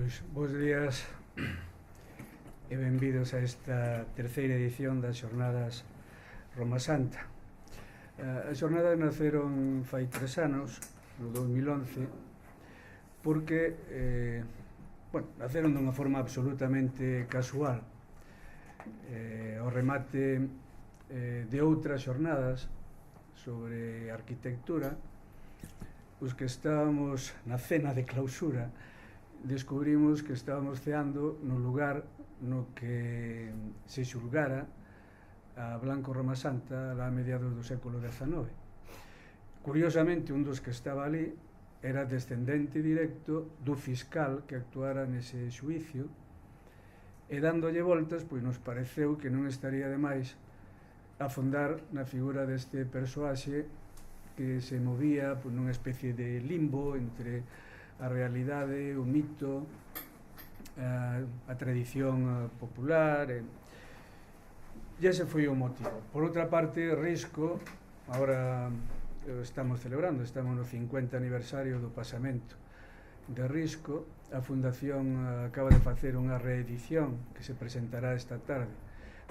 Pois, bons días e benvidos a esta terceira edición das Xornadas Roma Santa. As xornadas naceron fai 3 anos, no 2011, porque naceron dunha forma absolutamente casual. Ao remate de outras xornadas sobre arquitectura, os que estábamos na cena de clausura descubrimos que estábamos ceando no lugar no que se xulgara a Blanco Roma Santa a mediados do século XIX. Curiosamente, un dos que estaba ali era descendente directo do fiscal que actuara nese xuicio, e dándolle voltas, pois nos pareceu que non estaría de máis afondar na figura deste persoaxe que se movía nunha especie de limbo entre a realidade, o mito, a tradición popular, e ese foi o motivo. Por outra parte, Risco, agora estamos celebrando, estamos no 50 aniversario do pasamento de Risco. A Fundación acaba de facer unha reedición que se presentará esta tarde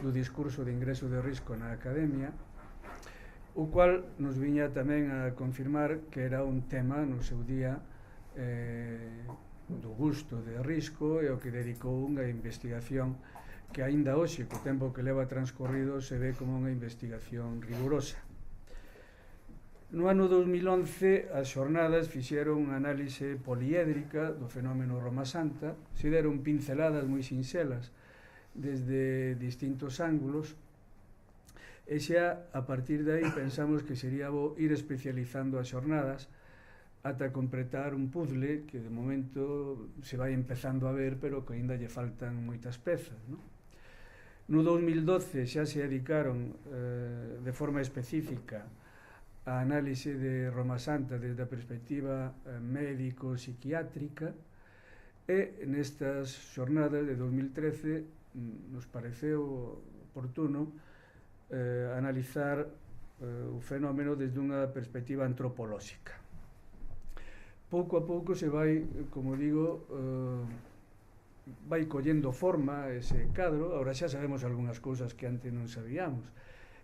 do discurso de ingreso de Risco na Academia, o cual nos viña tamén a confirmar que era un tema no seu día do gusto de Risco e o que dedicou unha investigación que aínda hoxe, co tempo que leva transcorrido, se ve como unha investigación rigurosa. No ano 2011 as xornadas fixeron unha análise poliédrica do fenómeno Roma Santa, se deron pinceladas moi sinxelas desde distintos ángulos, e xa a partir de aí pensamos que sería bo ir especializando as xornadas ata completar un puzzle que de momento se vai empezando a ver, pero que aínda lle faltan moitas pezas, non? No 2012 xa se dedicaron de forma específica a análise de Roma Santa desde a perspectiva médico-psiquiátrica, e nestas xornadas de 2013 nos pareceu oportuno analizar o fenómeno desde unha perspectiva antropolóxica. Pouco a pouco se vai, como digo, vai collendo forma ese cadro. Agora xa sabemos algunhas cousas que antes non sabíamos.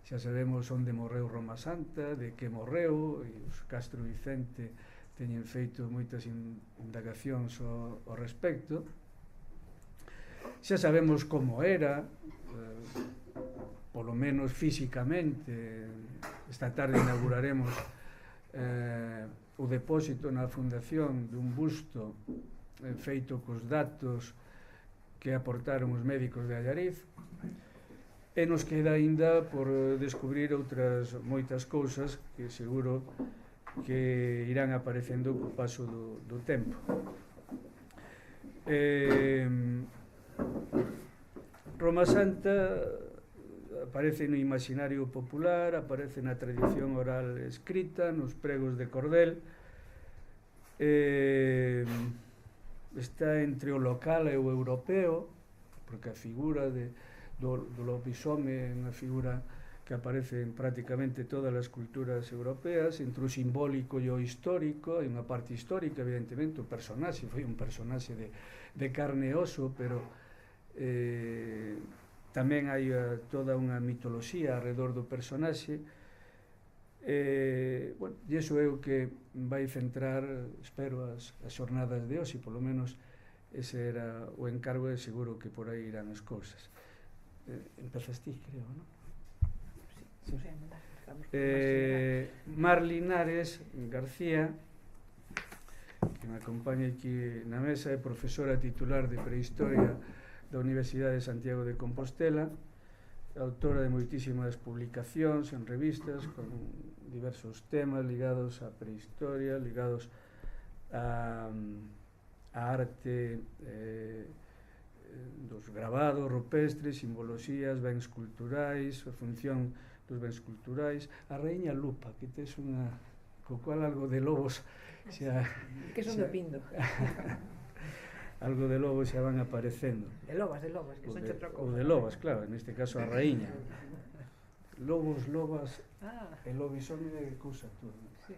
Xa sabemos onde morreu Roma Santa, de que morreu, e os Castro Vicente teñen feito moitas indagacións ao respecto. Xa sabemos como era, polo menos físicamente. Esta tarde inauguraremos o depósito na fundación dun busto feito cos datos que aportaron os médicos de Allariz, e nos queda aínda por descubrir outras moitas cousas que seguro que irán aparecendo co paso do tempo. Roma Santa aparece no imaginario popular, aparece na tradición oral escrita, nos pregos de cordel, está entre o local e o europeo, porque a figura do lobisome é unha figura que aparece en prácticamente todas as culturas europeas, entre o simbólico e o histórico. Hai unha parte histórica, evidentemente, o personaxe foi un personaxe de carne e oso, pero tamén hai toda unha mitoloxía alrededor do personaxe, e iso é o que vai centrar, espero, as xornadas de hoxe. Polo menos ese era o encargo, e seguro que por aí irán as cousas. Empezas ti, creo, non? Sí. Mar Linares García, que me acompaña aquí na mesa, é profesora titular de Prehistoria da Universidade de Santiago de Compostela, autora de moitísimas publicacións en revistas con diversos temas ligados á prehistoria, ligados á arte dos gravados rupestres, simboloxías, bens culturais, a función dos bens culturais. A raíña Lupa, que tes unha, co cual algo de lobos xa... Que son do Pindo. Algo de lobos xa van aparecendo. De lobas, que son outra cousa. O de lobas, claro, neste caso a raíña. Lobos, lobas, e lobisome de cousa toda. Sí.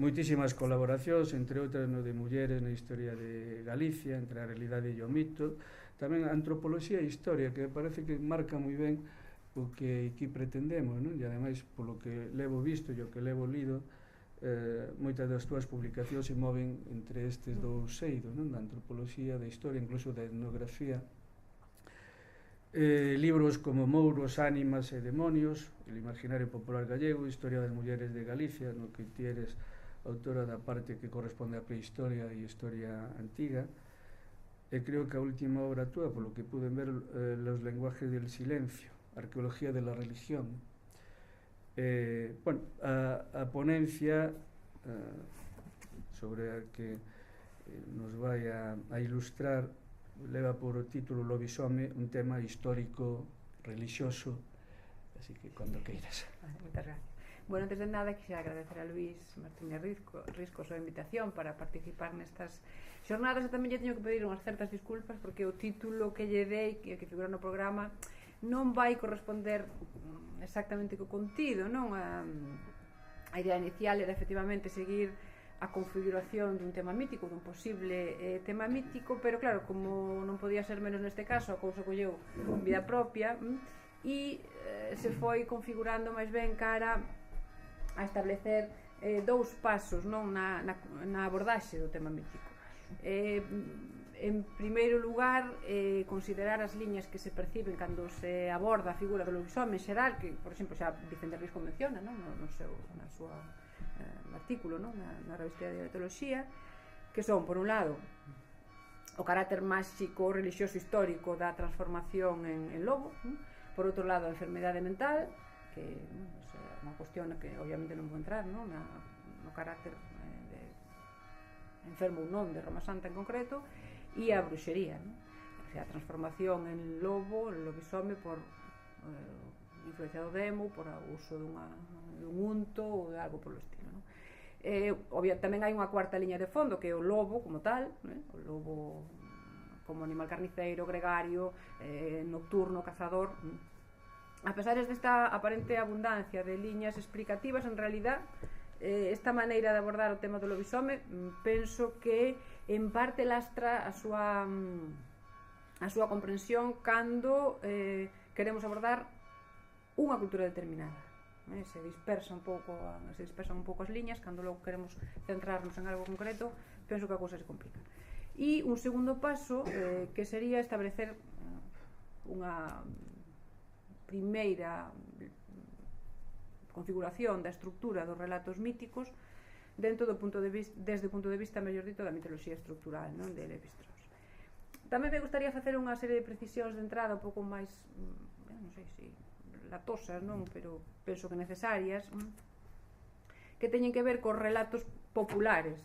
Moitísimas colaboracións, entre outras no de mulleres na historia de Galicia, entre a realidade e o mito, tamén a antropoloxía e historia, que parece que marca moi ben o que aquí pretendemos, non? E ademais, polo que levo visto e o que levo lido, moitas das túas publicacións se moven entre estes dous eidos, non? Da antropoloxía, da historia, incluso da etnografía. Libros como Mouros, Ánimas e Demonios, El imaginario popular gallego, Historia das mulleres de Galicia, no que ti eres autora da parte que corresponde á prehistoria e historia antiga. E creo que a última obra túa, polo que pude ver, Los lenguajes del silencio, Arqueología de la religión. Bueno, a ponencia sobre a que nos vai a ilustrar leva por título Lobisome, un tema histórico, religioso, así que cando queiras. Moitas gracias. Bueno, antes de nada, quixera agradecer a Luís Martínez Risco a súa invitación para participar nestas xornadas, e tamén lle teño que pedir unhas certas disculpas porque o título que lle dei, que figura no programa, non vai corresponder exactamente co contido, non? A idea inicial era efectivamente seguir a configuración dun tema mítico, dun posible tema mítico, pero claro, como non podía ser menos neste caso, a cousa colleu vida propia e se foi configurando máis ben cara a establecer dous pasos, non, na abordaxe do tema mítico. En primeiro lugar, considerar as liñas que se perciben cando se aborda a figura do lobisome en xeral, que, por exemplo, xa Vicente Risco menciona, non? Na súa artículo, non? Na revista de Etoloxía, que son, por un lado, o carácter máxico, religioso, histórico da transformación en lobo, non? Por outro lado, a enfermedade mental, que é unha cuestión que obviamente non vou entrar, non? No carácter de enfermo ou non de Roma Santa en concreto, e a bruxería, non? O sea, a transformación en lobo, en lobisome, por influencia do demo, por o uso dun unto ou de algo polo estilo, non? Tamén hai unha cuarta liña de fondo, que é o lobo como tal, non? O lobo como animal carniceiro, gregario, nocturno, cazador. A pesar desta aparente abundancia de liñas explicativas, en realidad esta maneira de abordar o tema do lobisome penso que en parte lastra a súa comprensión cando queremos abordar unha cultura determinada. Se dispersan un pouco as liñas, cando logo queremos centrarnos en algo concreto, penso que a cousa se complica. E un segundo paso que sería establecer unha primeira configuración da estructura dos relatos míticos desde o punto de vista, mellor dito, da mitoloxía estructural, non? De Lévi-Strauss. Tamén me gustaría facer unha serie de precisións de entrada un pouco máis, non sei se latosas, non? Pero penso que necesarias, que teñen que ver cos relatos populares,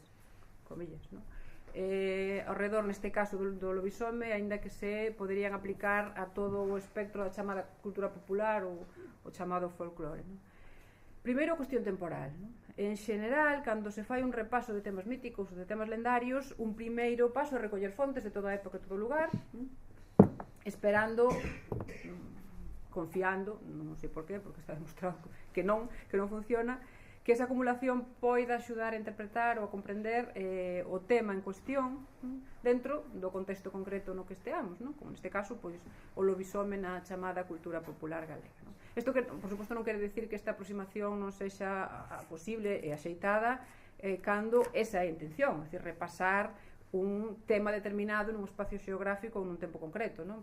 comillas, non? Ao redor, neste caso do lobisome, aínda que se poderían aplicar a todo o espectro da chamada cultura popular ou o chamado folclore, non? Primeiro, a cuestión temporal, non? En xeral, cando se fai un repaso de temas míticos ou de temas lendarios, un primeiro paso é recoller fontes de toda a época e todo lugar, esperando, confiando, non sei por qué, porque está demostrado que non funciona, que esa acumulación poida axudar a interpretar ou a comprender o tema en cuestión dentro do contexto concreto no que esteamos, non? Como neste caso, pois, o lobisome na chamada cultura popular galega, non? Isto, que, por suposto, non quere dicir que esta aproximación non sexa posible e axeitada cando esa é a intención, é dicir, repasar un tema determinado nun espacio xeográfico ou nun tempo concreto, non?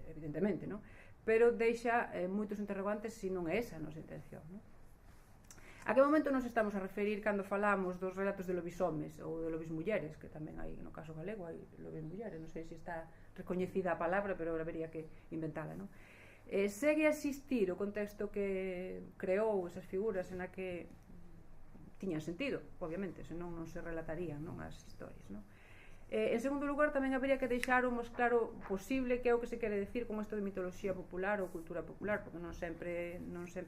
Evidentemente, non? Pero deixa moitos interrogantes se non é esa a nosa intención, non? A que momento nos estamos a referir cando falamos dos relatos de lobisomes ou de lobismulleres, que tamén hai, no caso galego, hai lobismulleres, non sei se está recoñecida a palabra, pero habería que inventala, non? Segue a existir o contexto que creou esas figuras en a que tiñan sentido, obviamente, senón non se relatarían, non, as historias, non? En segundo lugar, tamén habería que deixar o máis claro posible que é o que se quere decir con isto de mitoloxía popular ou cultura popular, porque non sempre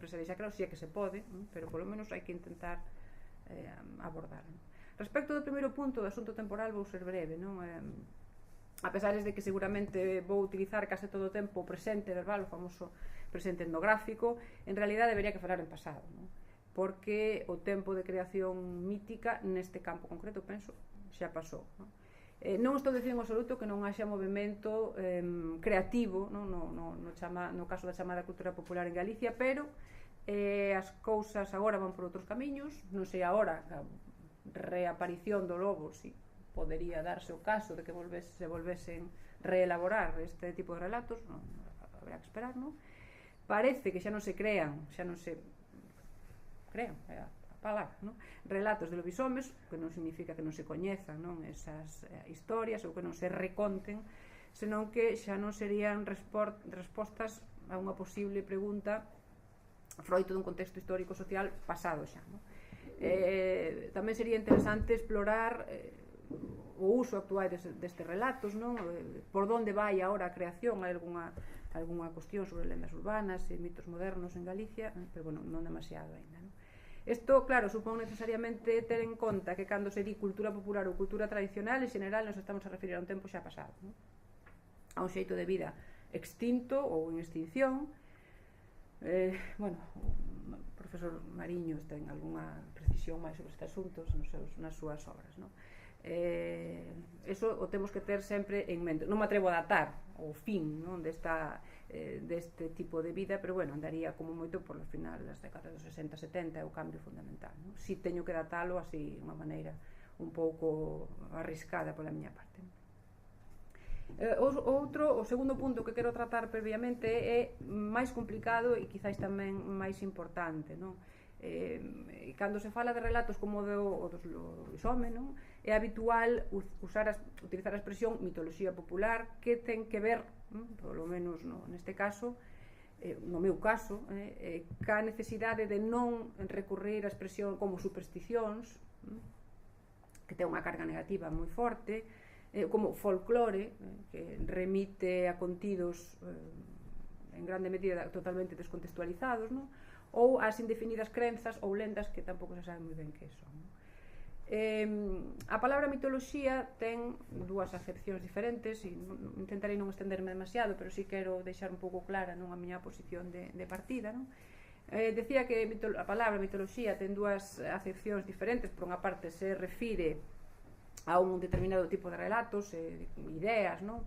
se deixa claro, si é que se pode, pero polo menos hai que intentar abordarlo. Respecto do primeiro punto, do asunto temporal, vou ser breve, non? A pesar de que seguramente vou utilizar case todo o tempo o presente verbal, o famoso presente etnográfico, en realidad debería que falar en pasado, non? porque o tempo de creación mítica neste campo concreto, penso, xa pasou, non? Non estou dicindo en absoluto que non haxa movimento creativo, non? No caso da chamada cultura popular en Galicia, pero as cousas agora van por outros camiños. Non sei agora a reaparición do lobo, si podería darse o caso de que se volvesen reelaborar este tipo de relatos, non, habrá que esperar, non? Parece que xa non se crean, é a palabra, non? Relatos de lobisomes, que non significa que non se coñezan, non, esas historias ou que non se reconten, senón que xa non serían respostas a unha posible pregunta froito dun contexto histórico-social pasado xa, non? Tamén sería interesante explorar o uso actual destes relatos, non? Por onde vai agora a creación, hai algunha cuestión sobre lendas urbanas e mitos modernos en Galicia, pero bueno, non demasiado ainda, non? Isto, claro, supón necesariamente ter en conta que cando se di cultura popular ou cultura tradicional, en general nos estamos a referir a un tempo xa pasado, non? A un xeito de vida extinto ou en extinción. Bueno, o profesor Mariños ten algunha precisión máis sobre este asunto nas súas obras, non? Eso o temos que ter sempre en mente. Non me atrevo a datar o fin, non, deste tipo de vida, pero bueno, andaría como moito por o final das décadas dos 60-70, é o cambio fundamental, non? Si teño que datalo así, unha maneira un pouco arriscada pola miña parte. O segundo punto que quero tratar previamente é máis complicado e quizáis tamén máis importante, non? Cando se fala de relatos como o dos lobisome, non? É habitual utilizar a expresión mitoloxía popular, que ten que ver, polo menos neste caso, no meu caso, ca necesidade de non recurrir a expresión como supersticións, que ten unha carga negativa moi forte, como folclore, que remite a contidos en grande medida totalmente descontextualizados, non? Ou as indefinidas crenzas ou lendas que tampouco se sabe moi ben que son, non? A palabra mitoloxía ten dúas acepcións diferentes e intentarei non estenderme demasiado, pero si quero deixar un pouco clara, non, a miña posición de partida, non? Decía que a palabra mitoloxía ten dúas acepcións diferentes. Por unha parte se refire a un determinado tipo de relatos, ideas, non?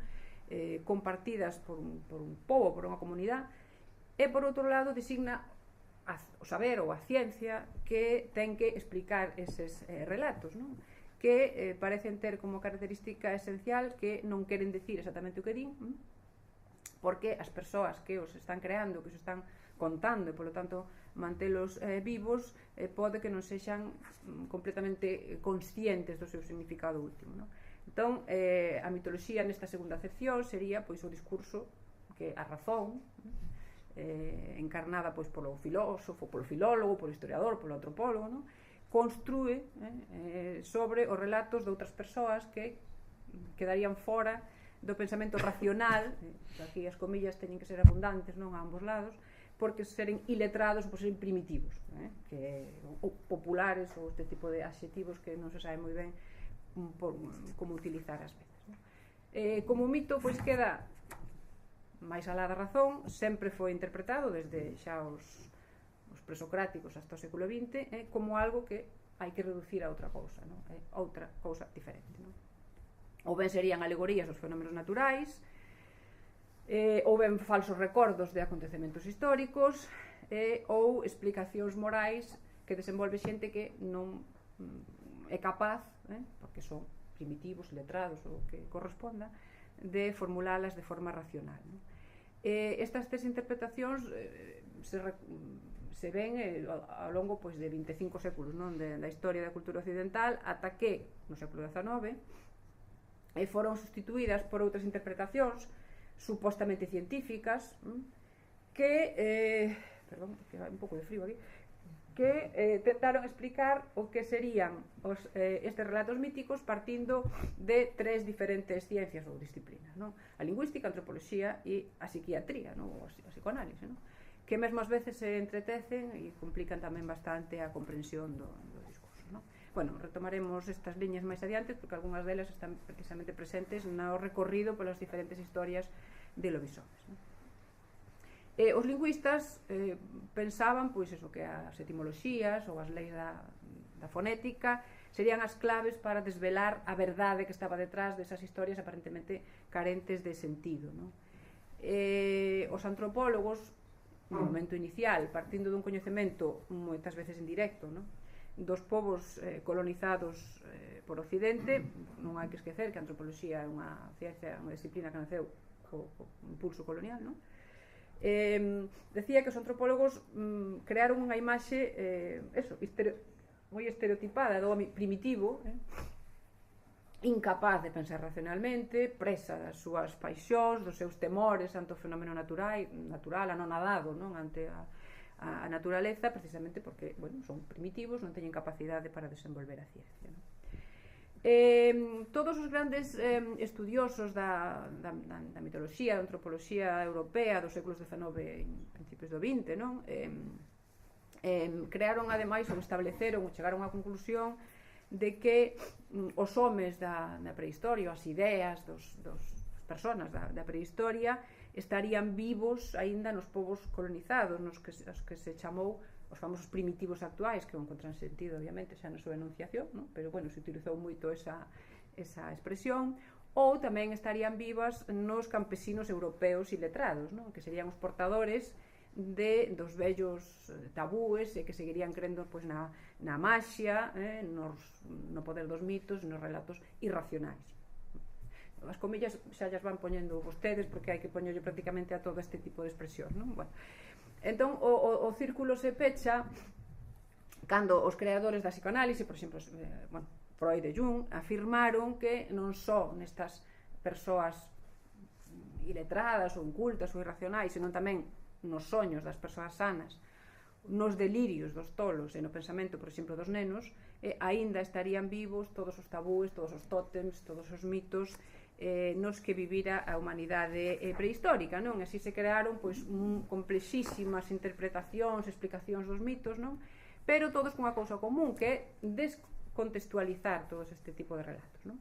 Compartidas por un pobo, por unha comunidade, e por outro lado designa o saber ou a ciencia que ten que explicar eses relatos, non? Que parecen ter como característica esencial que non queren decir exactamente o que din, porque as persoas que os están creando, que os están contando e, polo tanto, mantelos vivos, pode que non sexan completamente conscientes do seu significado último, non? Entón, a mitoloxía nesta segunda acepción sería pois o discurso, que a razón, encarnada pois polo filósofo, polo filólogo, polo historiador, polo antropólogo, non? Construe sobre os relatos de outras persoas que quedarían fora do pensamento racional, aquí as comillas teñen que ser abundantes, non, a ambos lados, porque seren iletrados ou por seren primitivos, ou populares, ou este tipo de adxetivos que non se sabe moi ben como utilizar ás veces, non? Como mito, pois queda máis alá da razón, sempre foi interpretado desde xa os presocráticos hasta o século XX como algo que hai que reducir a outra cousa, non? Outra cousa diferente, non? Ou ben serían alegorías aos fenómenos naturais, ou ben falsos recordos de acontecementos históricos, ou explicacións morais que desenvolve xente que non é capaz, porque son primitivos, letrados ou que corresponda, de formulalas de forma racional, non? Estas tres interpretacións se ven ao longo pois, de 25 séculos, non? Da historia da cultura occidental, ata que no século XIX foron sustituídas por outras interpretacións supostamente científicas que perdón, que vai un pouco de frío aquí, que tentaron explicar o que serían estes relatos míticos partindo de tres diferentes ciencias ou disciplinas, non? A lingüística, a antropoloxía e a psiquiatría, non? Ou a psicoanálise, non? Que mesmo ás veces se entretecen e complican tamén bastante a comprensión do discurso, non? Bueno, retomaremos estas liñas máis adiante porque algunhas delas están precisamente presentes no recorrido polas diferentes historias de lobisomes, non? Os lingüistas pensaban pois eso, que as etimoloxías ou as leis da fonética serían as claves para desvelar a verdade que estaba detrás desas historias aparentemente carentes de sentido, non? Os antropólogos, no momento inicial, partindo dun coñecemento moitas veces en directo, non? Dos povos colonizados por Occidente, non hai que esquecer que a antropoloxía é unha ciencia, unha disciplina que naceu co impulso colonial, non? Decía que os antropólogos crearon unha imaxe moi estereotipada do home primitivo, incapaz de pensar racionalmente, presa das súas paixóns, dos seus temores ante o fenómeno natural, anonadado, non? Ante a naturaleza, precisamente porque, bueno, son primitivos, non teñen capacidade para desenvolver a ciencia, non? Todos os grandes estudiosos da mitoloxía, da antropoloxía europea dos séculos XIX e principios do XX, non? Crearon, ademais, ou estableceron ou chegaron á conclusión de que os homes da prehistoria, as ideas das personas da prehistoria estarían vivos aínda nos povos colonizados, nos que se chamou os famosos primitivos actuais, que non encontran sentido, obviamente, xa na súa enunciación, non? Pero, bueno, se utilizou moito esa expresión, ou tamén estarían vivas nos campesinos europeos iletrados, non? Que serían os portadores dos vellos tabúes e que seguirían crendo pois, na maxia, no poder dos mitos, nos relatos irracionais. As comillas xa llas van poñendo vostedes porque hai que poñerlle prácticamente a todo este tipo de expresión, non? Bueno, entón, o círculo se pecha cando os creadores da psicoanálise, por exemplo, Freud e Jung, afirmaron que non só nestas persoas iletradas ou incultas ou irracionais, senón tamén nos soños das persoas sanas, nos delirios dos tolos e no pensamento, por exemplo, dos nenos, aínda estarían vivos todos os tabúes, todos os tótems, todos os mitos nos que vivira a humanidade prehistórica, non? Así se crearon pois complexísimas interpretacións, explicacións dos mitos, non? Pero todos cunha cousa común, que é descontextualizar todos este tipo de relatos, non?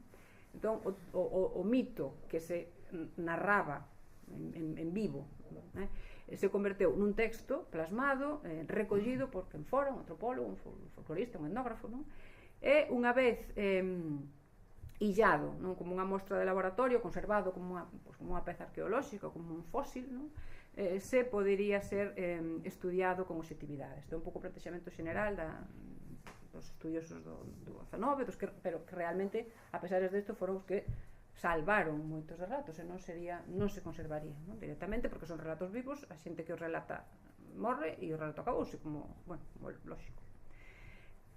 Entón, o mito que se narraba en vivo, se converteu nun texto plasmado, recollido por quen fora, un antropólogo, un folclorista, un etnógrafo, non? E unha vez illado, non? Como unha mostra de laboratorio, conservado como unha peza arqueolóxica, como un fósil, non? Se podería ser estudiado con objetividade. Este é un pouco o plantexamento general dos estudiosos do XIX, pero que realmente, a pesar desto, foron os que salvaron moitos relatos e non se conservarían, non? Directamente, porque son relatos vivos, a xente que os relata morre e o relato acabouse, como, bueno, lógico.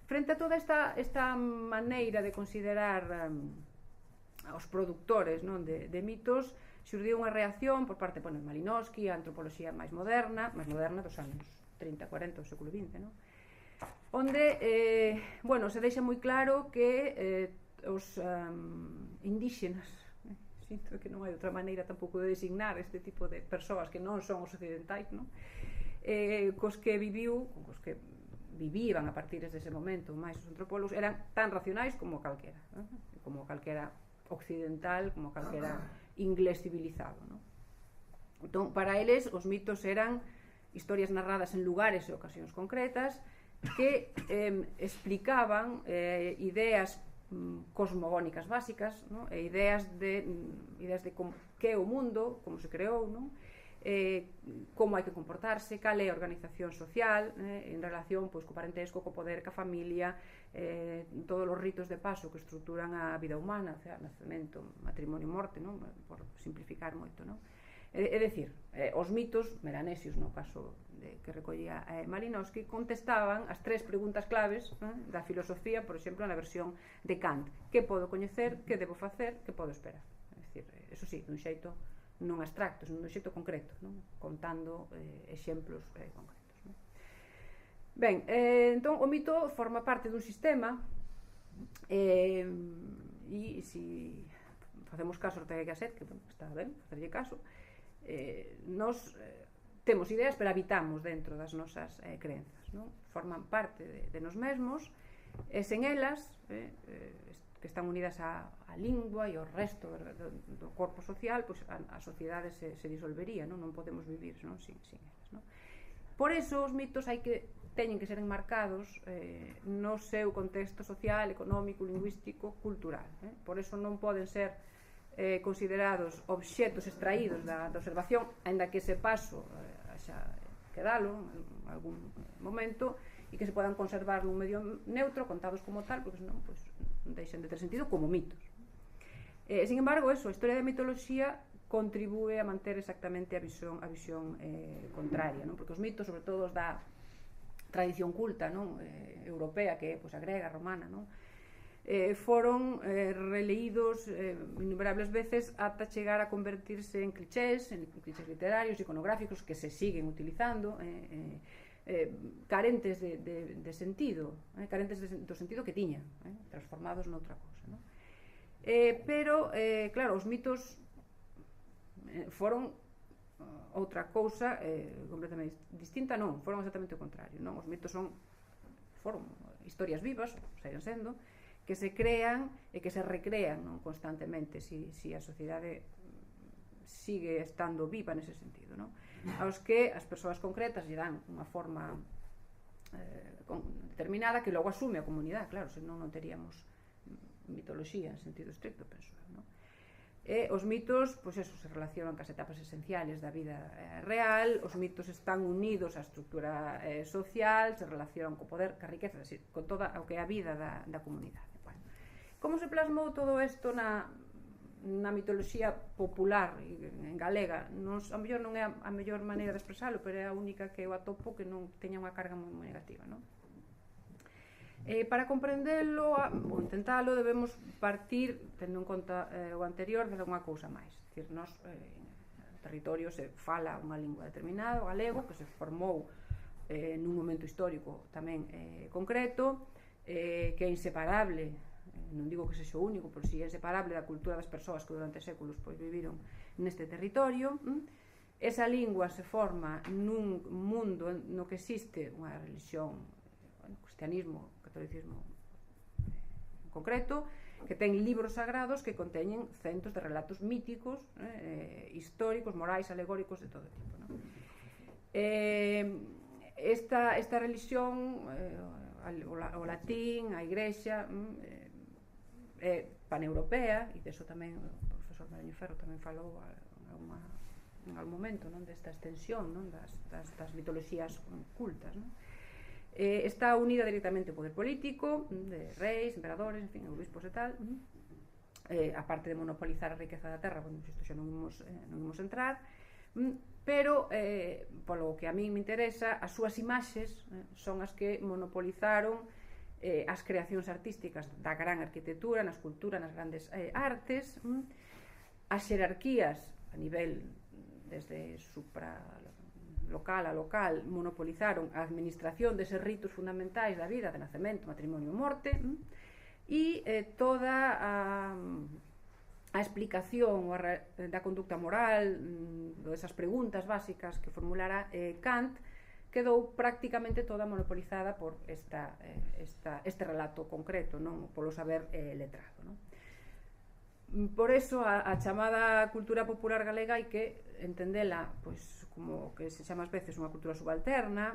Frente a toda esta maneira de considerar os produtores, non, de mitos, xurdiu unha reacción por parte de Malinowski, a antropoloxía máis moderna dos anos 30, 40 do século XX, non? Onde, se deixa moi claro que os indígenas, sinto que non hai outra maneira tampouco de designar este tipo de persoas que non son os occidentais, non? Cos que vivían a partir dese momento, máis os antropólogos, eran tan racionais como calquera, occidental, como calquera inglés civilizado, non? Entón, para eles, os mitos eran historias narradas en lugares e ocasións concretas que explicaban ideas cosmogónicas básicas, non? E ideas de que é o mundo, como se creou, non? Como hai que comportarse, cal é a organización social en relación co parentesco, co poder, ca familia, todos os ritos de paso que estruturan a vida humana, o sea, nacemento, matrimonio, morte, non? Por simplificar moito, non? É dicir, os mitos melanesios, no caso que recollía Malinowski, contestaban as tres preguntas claves da filosofía, por exemplo, na versión de Kant: que podo coñecer, que debo facer, que podo esperar. É dicir, eso sí, dun xeito non abstracto, dun xeito concreto, non? Contando exemplos concretos, non? Ben, entón o mito forma parte dun sistema e se facemos caso a Ortega y Gasset, que está ben facerlle caso, nos temos ideas, pero habitamos dentro das nosas crenzas, non? Forman parte de nos mesmos e sen elas, que están unidas á lingua e ao resto do corpo social, pois a sociedade se disolvería, non podemos vivir, non? Sin elas. Por eso os mitos teñen que ser enmarcados no seu contexto social, económico, lingüístico, cultural. Por eso non poden ser considerados obxetos extraídos da observación, aínda que ese paso xa quedalo en algún momento, e que se podan conservar nun medio neutro, contados como tal, porque senón non deixen de ter sentido como mitos. Sin embargo, a historia da mitoloxía contribúe a manter exactamente a visión contraria, porque os mitos, sobre todo os da tradición culta europea, que é a grega, a romana, foron releídos innumerables veces ata chegar a convertirse en clichés literarios, iconográficos, que se siguen utilizando, carentes de sentido, carentes do sentido que tiñan, transformados noutra cousa. Pero, claro, os mitos foron outra cousa completamente distinta, non, foron exactamente o contrario, non? Os mitos foron historias vivas, seguen sendo, que se crean e que se recrean constantemente si a sociedade sigue estando viva nese sentido, non? Aos que as persoas concretas lle dan unha forma determinada que logo asume a comunidade, claro, senón non teríamos mitoloxía en sentido estricto, penso, non? E os mitos, se relacionan cas etapas esenciales da vida real, os mitos están unidos á estructura social, se relacionan co poder, ca riqueza, con toda o que é a vida da comunidade. Como se plasmou todo isto na mitoloxía popular en galega? A mellor non é a mellor maneira de expresalo, pero é a única que eu atopo que non teña unha carga moi negativa, non? Para comprendelo ou intentalo debemos partir, tendo en conta o anterior, de unha cousa máis. No territorio se fala unha lingua determinada, o galego, que se formou nun momento histórico tamén concreto, que é inseparable, non digo que sexa o único, pero si é inseparable da cultura das persoas que durante séculos viviron neste territorio. Esa lingua se forma nun mundo no que existe unha religión, cristianismo, catolicismo en concreto, que ten libros sagrados que conteñen centos de relatos míticos, históricos, morais, alegóricos, de todo tipo. Esta religión, o latín, a igrexa, é paneuropea, e deso tamén o profesor Mariño Ferro tamén falou en algún momento desta extensión das mitoloxías cultas. Está unida directamente ao poder político, de reis, emperadores, en fin, obispos e tal, aparte de monopolizar a riqueza da terra, isto xa non imos entrar, pero, polo que a mí me interesa, as súas imaxes son as que monopolizaron as creacións artísticas da gran arquitectura, na escultura, nas grandes artes, as xerarquías a nivel desde local a local monopolizaron a administración deses ritos fundamentais da vida, de nacemento, matrimonio e morte, e toda a explicación da conducta moral, desas preguntas básicas que formulara Kant, quedou prácticamente toda monopolizada por este relato concreto, polo saber letrado. Por eso a chamada cultura popular galega hai que entendela como que se chama ás veces unha cultura subalterna,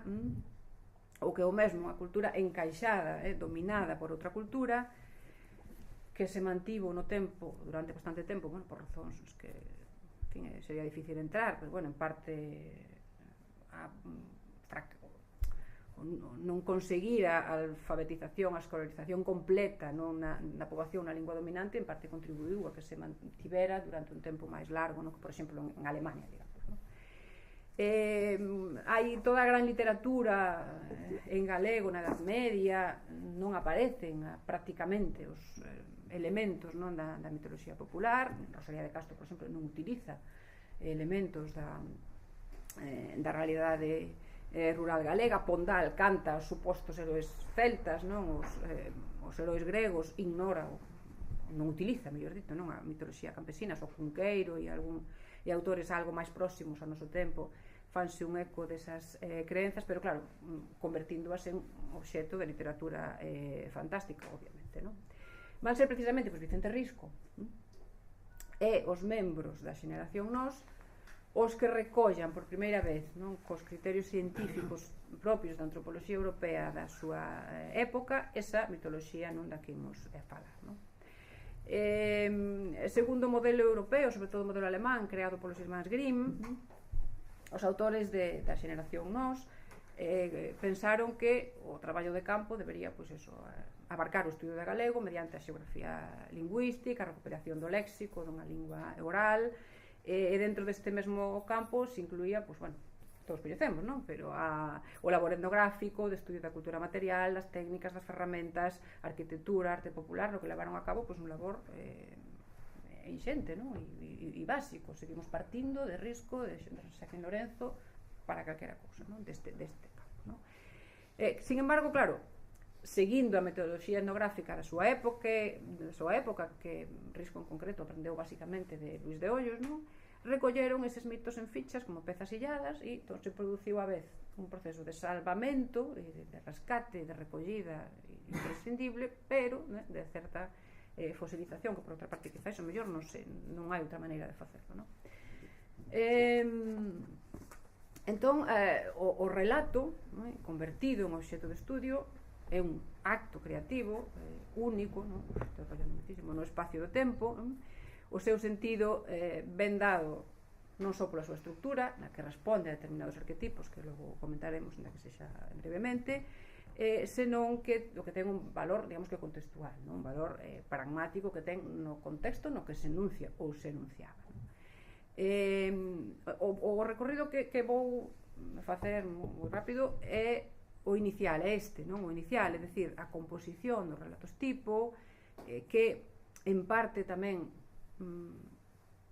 ou que é o mesmo a cultura encaixada, dominada por outra cultura, que se mantivo no tempo, durante bastante tempo, por razóns que sería difícil entrar, pero en parte non conseguir a alfabetización, a escolarización completa na poboación na lingua dominante, en parte contribuiu a que se mantivera durante un tempo máis largo, que por exemplo en Alemania, digamos. Hai toda a gran literatura en galego na Edad Media, non aparecen prácticamente os elementos da mitoloxía popular. Rosalía de Castro, por exemplo, non utiliza elementos da realidade rural galega. Pondal canta os supostos heróis celtas, os heróis gregos, ignora, non utiliza, mellor dito, a mitoloxía campesina. O Cunqueiro e autores algo máis próximos ao noso tempo fanse un eco desas creencias, pero claro, convertíndoas en obxeto de literatura fantástica, obviamente. Van ser precisamente Vicente Risco e os membros da xeneración Nós os que recollan por primeira vez, non, cos criterios científicos propios da antropoloxía europea da súa época, esa mitoloxía non da que imos falar, non? Segundo o modelo europeo, sobre todo o modelo alemán, creado polos irmáns Grimm, os autores da xeración nós pensaron que o traballo de campo debería, pois eso, abarcar o estudo de galego mediante a xeografía lingüística, a recuperación do léxico dunha lingua oral, e dentro deste mesmo campo se incluía, pois, bueno, todos coñecemos, non? Pero o labor etnográfico, de estudio da cultura material, das técnicas, das ferramentas, arquitectura, arte popular, no que levaron a cabo, pois, un labor inxente, non? E básico. Seguimos partindo de Risco, de Xaquín Lorenzo, para calquera cousa, non? Deste campo, non? Sin embargo, claro, seguindo a metodoloxía etnográfica da súa época, que Risco en concreto aprendeu basicamente de Luis de Hoyos, non? Recolleron eses mitos en fichas como pezas illadas e entón se produciu a vez un proceso de salvamento, de rescate, de recollida imprescindible, pero de certa fosilización, que por outra parte quizás o mellor non hai outra maneira de facerlo, non? Entón, o relato, convertido en obxecto de estudio, é un acto creativo único, no espacio do tempo. O seu sentido ben dado non só pola súa estructura, na que responde a determinados arquetipos, que logo comentaremos, na que sexa brevemente, senón que o que ten un valor, digamos que contextual, un valor pragmático que ten no contexto no que se enuncia ou se enunciaba. O recorrido que vou facer moi rápido é o inicial, é este, non? O inicial, é dicir, a composición dos relatos tipo, que en parte tamén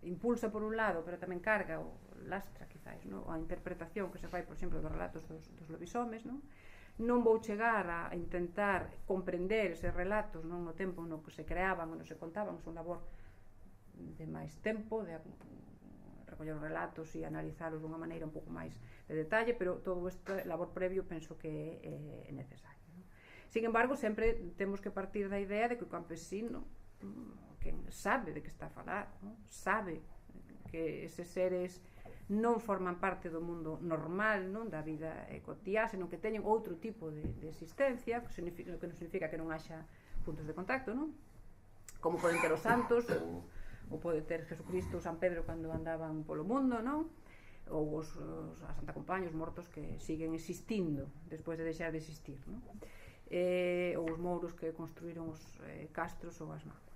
impulsa por un lado, pero tamén carga ou lastra, quizás, a interpretación que se fai, por exemplo, dos relatos dos lobisomes, non vou chegar a intentar comprender eses relatos no tempo no que se creaban ou no se contaban, é un labor de máis tempo, de recoller os relatos e analizalos dunha maneira un pouco máis de detalle, pero todo este labor previo penso que é necesario. Sin embargo, sempre temos que partir da idea de que o campesino quen sabe de que está a falar, sabe que eses seres non forman parte do mundo normal, non da vida cotiá, senón que teñen outro tipo de existencia, que non significa que non haxa puntos de contacto, non? Como poden ter os santos, ou pode ter Jesucristo ou San Pedro cando andaban polo mundo, non? Ou a Santa Compaña, os mortos que siguen existindo despois de deixar de existir, non? Ou os mouros que construíron os castros ou as mapas.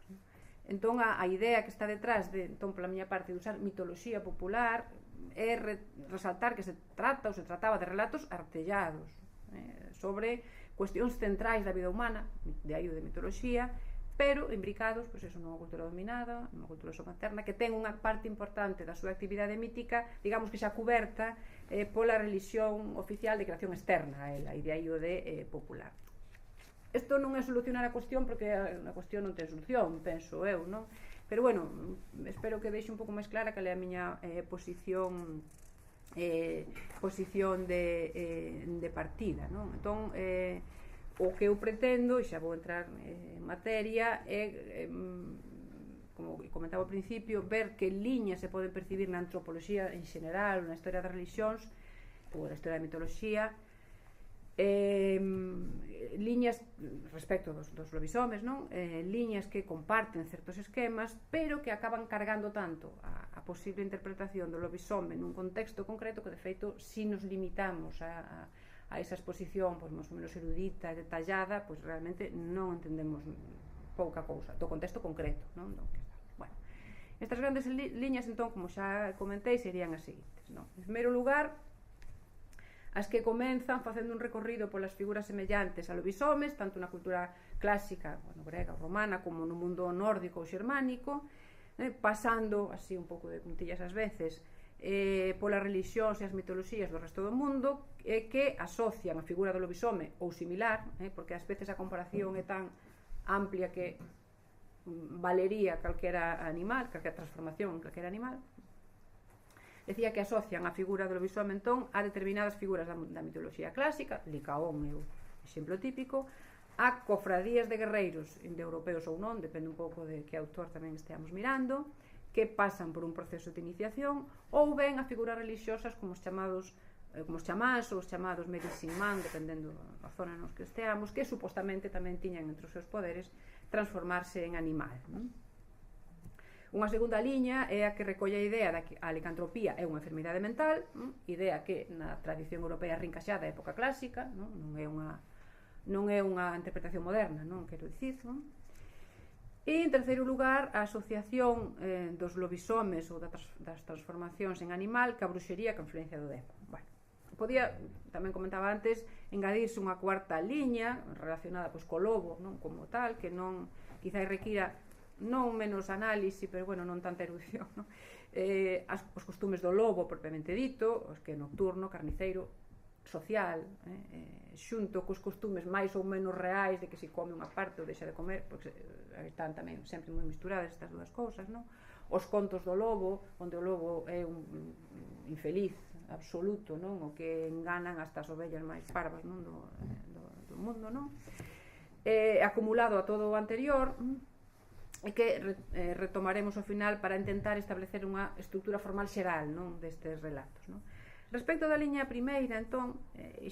Entón, a idea que está detrás de, entón, pola miña parte, de usar mitoloxía popular é resaltar que se trata ou se trataba de relatos artellados sobre cuestións centrais da vida humana, de aí o de mitoloxía, pero imbricados, pois eso, nunha cultura dominada, nunha cultura somaterna, que ten unha parte importante da súa actividade mítica, digamos que xa cuberta pola religión oficial de creación externa a ela, e de aí o de popular. Isto non é solucionar a cuestión, porque a cuestión non ten solución, penso eu, non? Pero, bueno, espero que deixe un pouco máis clara cal é a miña posición de partida, non? Entón, o que eu pretendo, e xa vou entrar en materia, é, como comentaba ao principio, ver que liñas se poden percibir na antropoloxía en general, na historia das religións, ou na historia da mitoloxía, liñas respecto dos lobisomes, non? Liñas que comparten certos esquemas, pero que acaban cargando tanto a posible interpretación do lobisome nun contexto concreto que, de feito, si nos limitamos a esa exposición, pois, máis ou menos erudita e detallada, pois realmente non entendemos pouca cousa do contexto concreto, non? Bueno, estas grandes liñas, entón, como xa comentei, serían as seguintes, non? En primeiro lugar, as que comenzan facendo un recorrido polas figuras semellantes a lobisomes, tanto na cultura clásica, bueno, grega ou romana, como no mundo nórdico ou xermánico, pasando, así un pouco de puntillas ás veces, polas religións e as mitoloxías do resto do mundo, que asocian a figura do lobisome ou similar, porque ás veces a comparación é tan amplia que valería calquera animal, calquera transformación en calquera animal. Decía que asocian a figura do lobisome, entón, a determinadas figuras da mitoloxía clásica, Licaón é o exemplo típico, a cofradías de guerreiros, de europeos ou non, depende un pouco de que autor tamén esteamos mirando, que pasan por un proceso de iniciación, ou ben a figuras religiosas como os chamados como os chamáns ou os chamados medicine man, dependendo da zona nos que esteamos, que supostamente tamén tiñan entre os seus poderes transformarse en animal, non? Unha segunda liña é a que recolle a idea de que a licantropía é unha enfermidade mental, idea que na tradición europea rincaxada da época clásica, non é unha interpretación moderna, non quero dicir, non? E, en terceiro lugar, a asociación dos lobisomes ou das transformacións en animal ca bruxería ca influencia do demo. Bueno, podía, tamén comentaba antes, engadirse unha cuarta liña relacionada co lobo, non como tal, que non quizá requira non menos análise, pero bueno, non tanta erudición, non? Os costumes do lobo propiamente dito, os que é nocturno, carniceiro, social, xunto cos costumes máis ou menos reais de que se come unha parte ou deixa de comer, porque están tamén sempre moi misturadas estas dúas cousas, non? Os contos do lobo, onde o lobo é un infeliz absoluto, non? O que enganan hasta as ovellas máis parvas, non? do mundo, non? Acumulado a todo o anterior, e que retomaremos ao final para intentar establecer unha estrutura formal xeral, non? Destes relatos, non? Respecto da liña primeira, entón,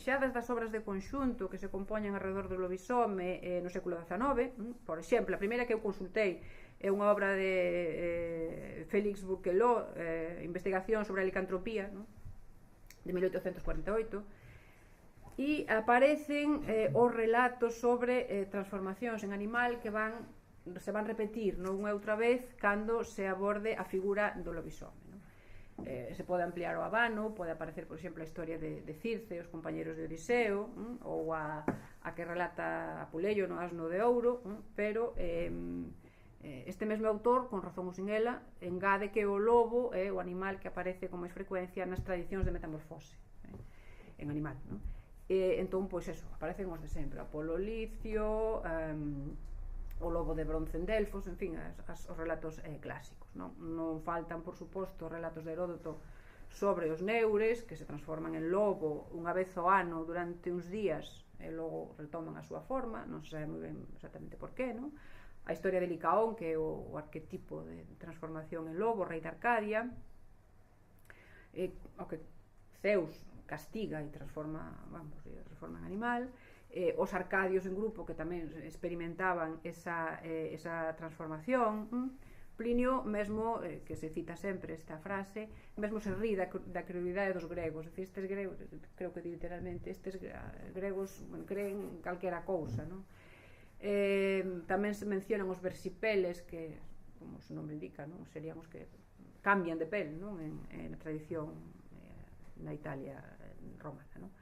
xa das obras de conxunto que se compoñen alrededor do lobisome no século XIX, por exemplo, a primeira que eu consultei é unha obra de Félix Bourquelot, Investigación sobre a licantropía, non? De 1848, e aparecen os relatos sobre transformacións en animal que se van repetir non unha outra vez cando se aborde a figura do lobisome, non? Se pode ampliar o abano, pode aparecer, por exemplo, a historia de Circe, os compañeros de Odiseo, ou a que relata Apuleyo no Asno de Ouro, pero este mesmo autor, con razón ou sin ela, engade que o lobo é o animal que aparece con máis frecuencia nas tradicións de metamorfose en animal, non? Entón, pois eso, aparecen os de sempre, Apolo Licio, o lobo de bronce en Delfos, en fin, os relatos clásicos, non? Non faltan, por suposto, os relatos de Heródoto sobre os neures, que se transforman en lobo unha vez ao ano durante uns días e logo retoman a súa forma, non se sabe moi ben exactamente por qué, non? A historia de Licaón, que é o arquetipo de transformación en lobo, rei de Arcadia, o que Zeus castiga e transforma en animal, os arcadios en grupo que tamén experimentaban esa transformación. Plinio mesmo, que se cita sempre esta frase, mesmo se rí da credulidade dos gregos. Estes gregos, creo que literalmente, estes gregos creen calquera cousa, non? Tamén se mencionan os versipeles, que, como o seu nome indica, non? Serían os que cambian de pel, non? En a tradición na Italia romana, non?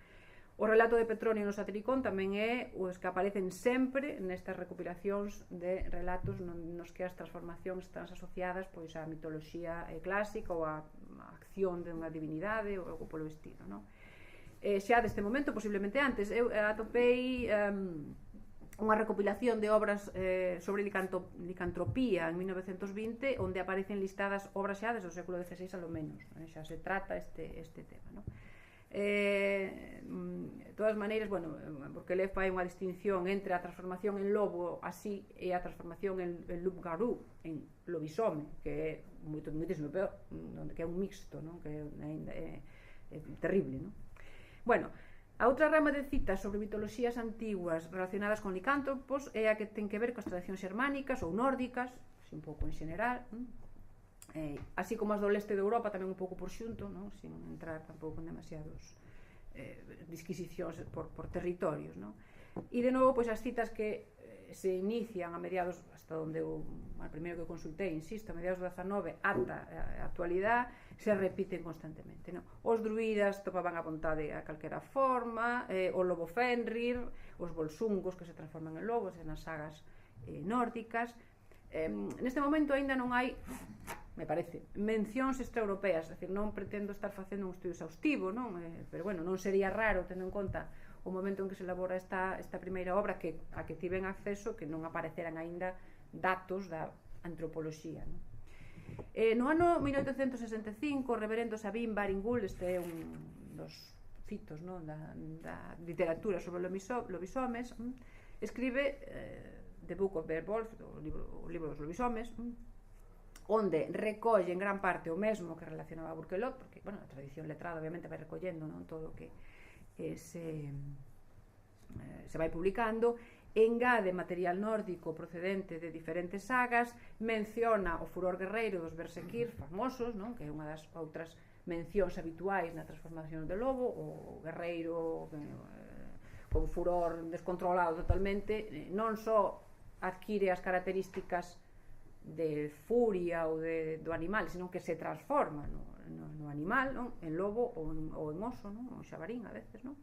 O relato de Petronio no Satiricón tamén é os que aparecen sempre nestas recopilacións de relatos nos que as transformacións están asociadas pois á mitoloxía clásica ou á acción de unha divinidade ou algo polo estilo, non? Xa deste momento, posiblemente antes, eu atopei unha recopilación de obras sobre licantropía en 1920, onde aparecen listadas obras xa desde o século XVI alo menos, xa se trata este tema, non? De todas maneiras, bueno, porque le fai unha distinción entre a transformación en lobo así e a transformación en loup-garou, en lobisome, que é moitísimo peor, que é un mixto, non? Que é terrible, non? Bueno, a outra rama de citas sobre mitoloxías antiguas relacionadas con licántropos é a que ten que ver coas tradicións xermánicas ou nórdicas, un pouco en xeral, así como as do leste de Europa, tamén un pouco por xunto, non? Sin entrar tampouco en demasiados disquisicións por territorios, non? E de novo, pois as citas que se inician a mediados, hasta onde o primeiro que consultei, insisto, a mediados do 19 ata a actualidade, se repiten constantemente, non? Os druidas topaban a vontade a calquera forma, o lobo Fenrir, os bolsungos que se transforman en lobos nas sagas nórdicas. Neste momento aínda non hai, me parece, mencións extraeuropeas, é dicir, non pretendo estar facendo un estudo exhaustivo, non? Pero bueno, non sería raro, tendo en conta o momento en que se elabora esta primeira obra a que tiven acceso, que non apareceran aínda datos da antropoloxía, non? No ano 1865, o reverendo Sabin Baring-Gould, este é un dos fitos, non? Da literatura sobre lobisomes, escribe The Book of Beowulf, o libro dos lobisomes, onde recolle en gran parte o mesmo que relacionaba a Burkelot, porque, bueno, a tradición letrada obviamente vai recollendo, non, todo o que se vai publicando, engade material nórdico procedente de diferentes sagas, menciona o furor guerreiro dos Berserkir famosos, non? Que é unha das outras mencións habituais na transformación de lobo, o guerreiro con furor descontrolado totalmente, non só adquire as características de furia ou do animal, senón que se transforma no animal, non? En lobo ou en oso, non? O xabarín a veces, non?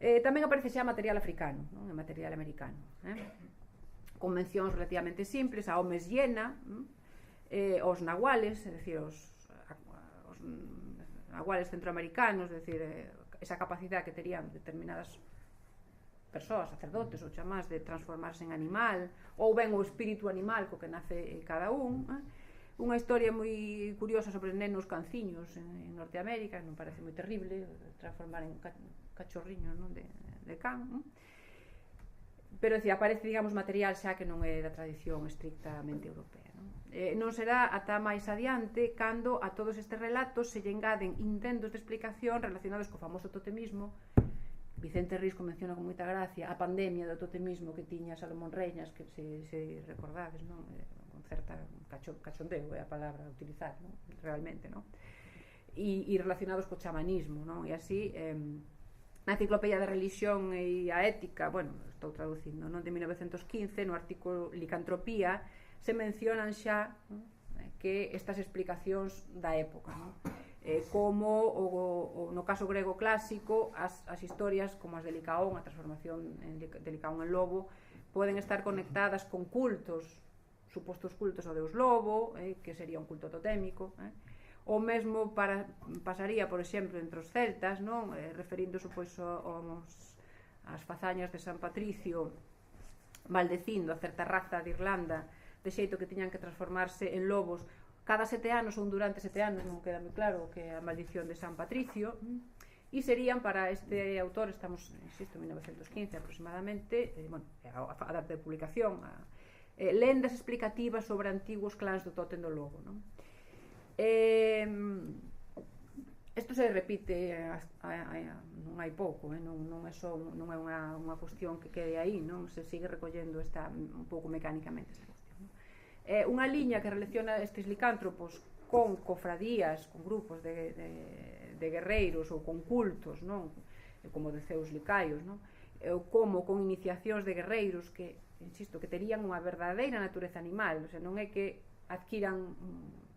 Tamén aparece xa material africano, non? E material americano, con mencións relativamente simples, a homes hiena, os nahuales, é dicir, os nahuales centroamericanos, é dicir, esa capacidade que terían determinadas persoas, sacerdotes ou chamás, de transformarse en animal, ou ben o espírito animal co que nace cada un. Unha historia moi curiosa sobre nenos canciños en Norteamérica, non parece moi terrible transformar en cachorriños, non? de can, non? Pero aparece, digamos, material xa que non é da tradición estrictamente europea, non? Non será ata máis adiante cando a todos estes relatos se lle engaden intentos de explicación relacionados co famoso totemismo. Vicente Risco menciona con moita gracia a pandemia do totemismo que tiña Salomón Reñas, que se recordades, non? Con certa cachondeo é a palabra a utilizar, non? Realmente, non? E relacionados co chamanismo, non? E así, na Enciclopedia da Religión e a Ética, bueno, estou traducindo, non? De 1915, no artículo Licantropía, se mencionan xa, non? Que estas explicacións da época, non? Como no caso grego clásico as historias como as de Licaón, a transformación de Licaón en lobo, poden estar conectadas con cultos, supostos cultos ao deus lobo, que sería un culto totémico, o mesmo pasaría, por exemplo, entre os celtas, non? Referíndose pois ás fazañas de San Patricio, maldecindo a certa raza de Irlanda de xeito que tiñan que transformarse en lobos cada 7 anos ou durante 7 anos, non queda moi claro, que é a maldición de San Patricio, e serían para este autor, estamos, insisto, en 1915 aproximadamente, bueno, a data de publicación, lendas explicativas sobre antigos clans do tótem do lobo, non? Isto se repite non hai pouco, non é só non é unha cuestión que quede aí, non? Se sigue recollendo un pouco mecánicamente esta cuestión. Unha liña que relaciona estes licántropos con cofradías, con grupos de guerreiros ou con cultos, non? Como de Zeus Licaios, non? Ou como con iniciacións de guerreiros que, insisto, que terían unha verdadeira natureza animal, o sea, non é que adquiran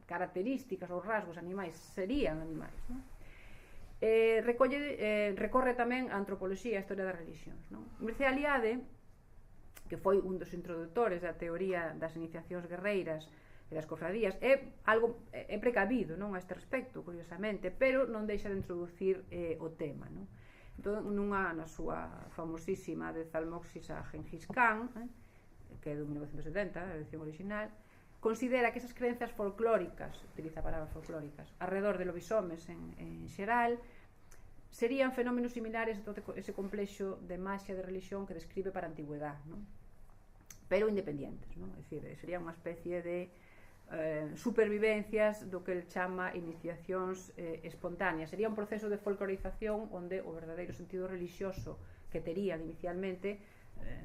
características ou rasgos animais, serían animais, non? Recorre tamén a antropoloxía e a historia das religións, non? Mircea Eliade, que foi un dos introductores da teoría das iniciacións guerreiras e das cofradías, é precavido, non, a este respecto, curiosamente, pero non deixa de introducir o tema, non? Entón, na súa famosísima de Zalmoxis a Gengis Khan, que é do 1970, a edición original, considera que esas creencias folclóricas, utiliza palabras folclóricas, alrededor de lobisomes en xeral, serían fenómenos similares a todo ese complexo de maxia de religión que describe para a antigüedade, non? Pero independientes, non? É dicir, sería unha especie de supervivencias do que el chama iniciacións espontáneas. Sería un proceso de folclorización onde o verdadeiro sentido religioso que terían inicialmente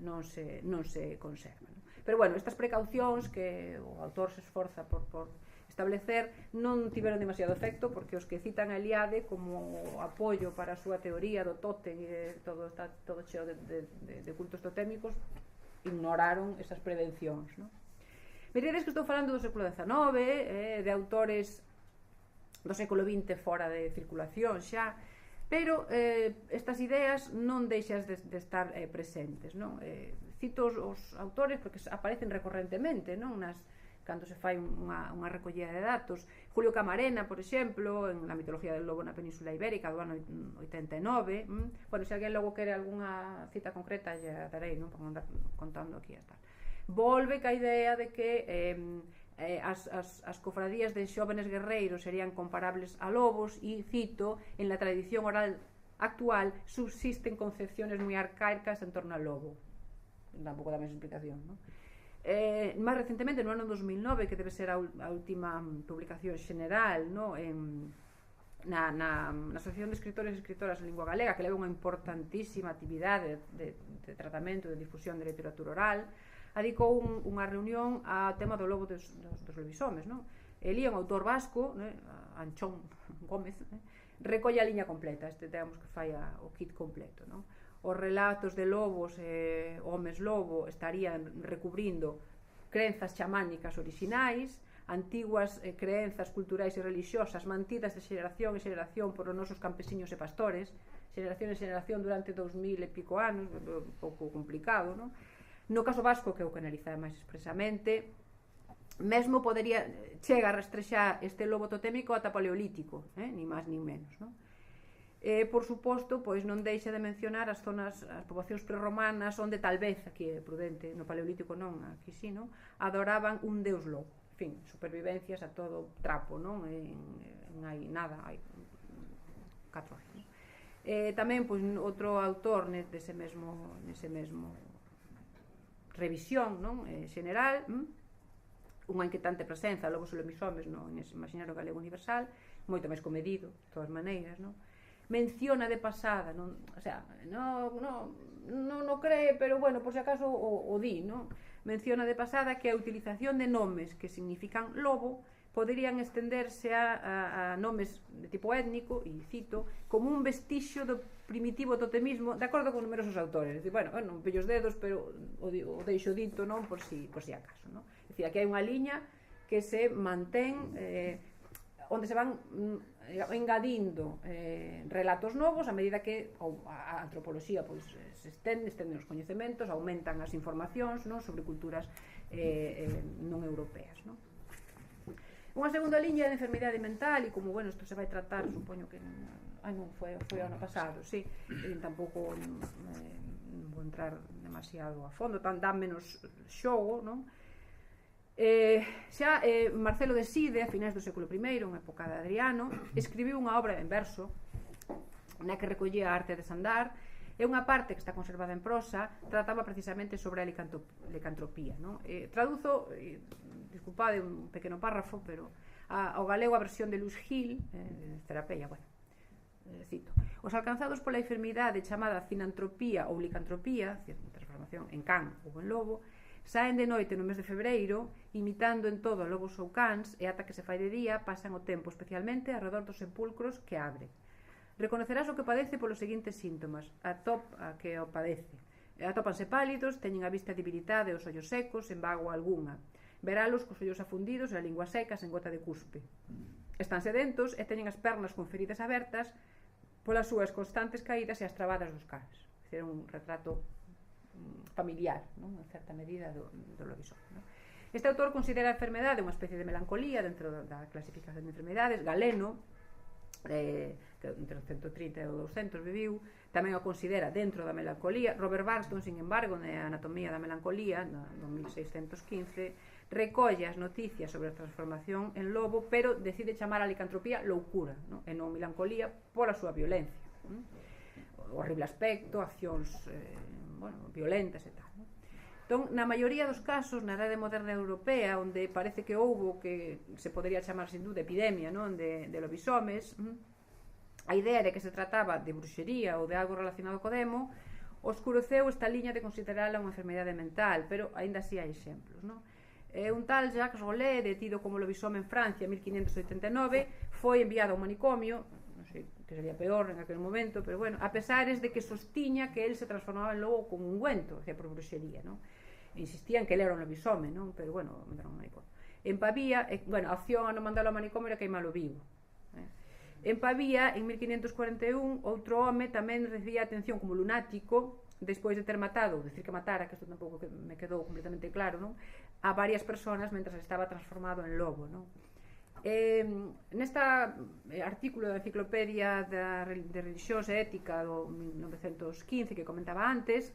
non se conserva, non? Pero bueno, estas precaucións que o autor se esforza por establecer non tiveron demasiado efecto, porque os que citan a Eliade como apoio para a súa teoría do tótem e está todo cheo de cultos totémicos, ignoraron esas prevencións, non? Veredes que estou falando do século XIX, de autores do século XX fora de circulación xa, pero estas ideas non deixas de estar presentes, non? Cito os autores porque aparecen recorrentemente, non? Cando se fai unha recollida de datos. Julio Camarena, por exemplo, en La mitología del lobo na Península Ibérica, do ano 89. Bueno, se alguén logo quere algunha cita concreta, ya darei, non? Para andar contando aquí e tal. Volve ca idea de que as cofradías de xóvenes guerreiros serían comparables a lobos e, cito, en la tradición oral actual subsisten concepciones moi arcaicas en torno ao lobo. Tampouco dá máis explicación, non? Máis recentemente, no ano 2009, que debe ser a última publicación xeneral, no? Na Asociación de Escritores e Escritoras en Lingua Galega, que leva unha importantísima actividade de tratamento e de difusión de literatura oral, adicou unha reunión ao tema do lobo dos lobisomes, non? Elí é un autor vasco, né? Anchón Gómez, né? Recolle a liña completa, digamos que fai o kit completo, non? Os relatos de lobos e homes lobo estarían recubrindo crenzas chamánicas orixinais, antiguas creenzas culturais e religiosas mantidas de xeración e xeración por os nosos campesiños e pastores, xeración e xeración durante 2000 e pico anos, un pouco complicado, non? No caso vasco, que é o que analiza máis expresamente, mesmo podería chega a rastrexar este lobo totémico ata paleolítico, ni máis ni menos, non? Por suposto, pois non deixa de mencionar as zonas, as poboacións prerromanas onde tal vez, aquí é prudente, no paleolítico non, aquí sí, non? Adoraban un deus lobo. En fin, supervivencias a todo trapo, non? Hai nada, hai 4 anos. Tamén, pois, outro autor nese mesmo revisión, non? Xeneral, unha inquietante presenza, lobos e lobisomes no imaginario galego universal, moito máis comedido, de todas maneiras, non? Menciona de pasada, non, o sea, non o cree, pero bueno, por si acaso o di, non? Menciona de pasada que a utilización de nomes que significan lobo poderían estenderse a nomes de tipo étnico, e cito, como un vestixio do primitivo totemismo, de acordo con numerosos autores. Dicir, bueno, non pello os dedos, pero o deixo dito, non, por si acaso, non? É dicir, aquí hai unha liña que se mantén onde se van engadindo relatos novos a medida que a antropoloxía pois, se estende os coñecementos, aumentan as informacións, non, sobre culturas non europeas, non? Unha segunda liña de enfermidade mental, e como, bueno, isto se vai tratar, supoño que non foi o ano pasado, sí, tampouco vou entrar demasiado a fondo, dá menos xogo, non? Marcelo de Side, a finais do século I, en época de Adriano, escribiu unha obra en verso na que recollía a arte de sandar, e unha parte que está conservada en prosa trataba precisamente sobre a licantropía, non? Traduzo, disculpade un pequeno párrafo, pero ao galego a versión de Luis Gil, terapia, bueno, cito: os alcanzados pola enfermidade chamada cinantropía ou licantropía, transformación en can ou en lobo, saen de noite no mes de febreiro, imitando en todo lobos ou cans, e ata que se fai de día pasan o tempo especialmente arredor dos sepulcros que abren. Reconocerás o que padece polos seguintes síntomas: a que o padece. Atópanse pálidos, teñen a vista debilitada e os ollos secos, sen vago algunha. Veralos cos ollos afundidos e a lingua seca sen gota de cuspe. Están sedentos e teñen as pernas con feridas abertas polas súas constantes caídas e as trabadas dos cans. É un retrato familiar, non? En certa medida do lobisome, non? Este autor considera a enfermedade unha especie de melancolía dentro da clasificación de enfermedades. Galeno, que entre os 130 e os 200 viviu, tamén o considera dentro da melancolía. Robert Barton, sin embargo, na Anatomía da Melancolía, no 1615, recolle as noticias sobre a transformación en lobo, pero decide chamar a licantropía loucura, non? E non melancolía, pola súa violencia, o horrible aspecto, accións violentas e tal, non? Entón, na maioría dos casos, na Idade Moderna Europea, onde parece que houbo que se podería chamar sin dúda epidemia, non, de lobisomes, a idea de que se trataba de bruxería ou de algo relacionado co demo oscureceu esta liña de considerarla unha enfermedade mental, pero aínda así hai exemplos, non? Un tal Jacques Rollet, detido como lobisome en Francia en 1589, foi enviado a un manicomio, non sei que sería peor en aquel momento, pero bueno, a pesares de que sostiña que el se transformaba en lobo con un ungüento, que por bruxería, non? Insistían que ele era un lobisome, non? Pero bueno, mandaron ao manicomio. En Pavía, bueno, a opción a non mandalo ao manicomio era queimalo vivo. En Pavía, en 1541, outro home tamén recibía atención como lunático, despois de ter matado, decir que matara, que isto tampouco me quedou completamente claro, non? A varias persoas mentras estaba transformado en lobo, non? Nesta artículo da Enciclopedia de Religións e Ética do 1915 que comentaba antes,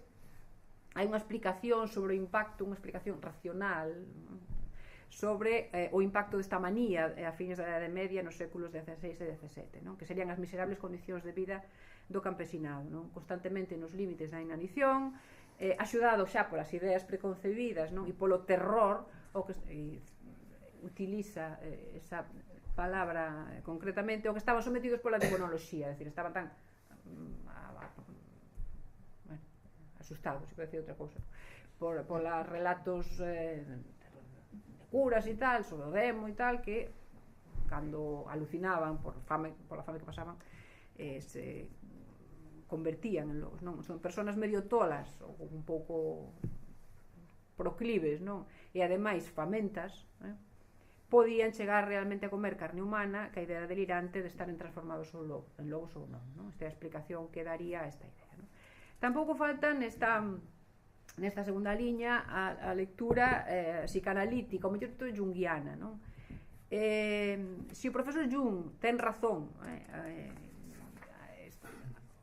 hai unha explicación sobre o impacto, unha explicación racional sobre o impacto desta manía a fins da Idade Media nos séculos XVI e XVII, non? Que serían as miserables condicións de vida do campesinado, non? Constantemente nos límites da inanición, axudado xa polas ideas preconcebidas, non? E polo terror, o que utiliza esa palabra concretamente, o que estaban sometidos pola demonoloxía, é dicir, estaban tan bueno, asustados, se pode decir outra cousa, pola relatos de curas e tal, sobre o demo e tal, que cando alucinaban pola fame que pasaban, se convertían en lobos, non? Son persoas medio tolas ou un pouco proclives, non? E ademais famentas, podían chegar realmente a comer carne humana, que a idea delirante de estar transformados en lobos ou non, non? Esta é a explicación que daría a esta idea, non? Tampouco falta nesta segunda liña a lectura psicanalítica, ou mellor todo junguiana, non? Se o profesor Jung ten razón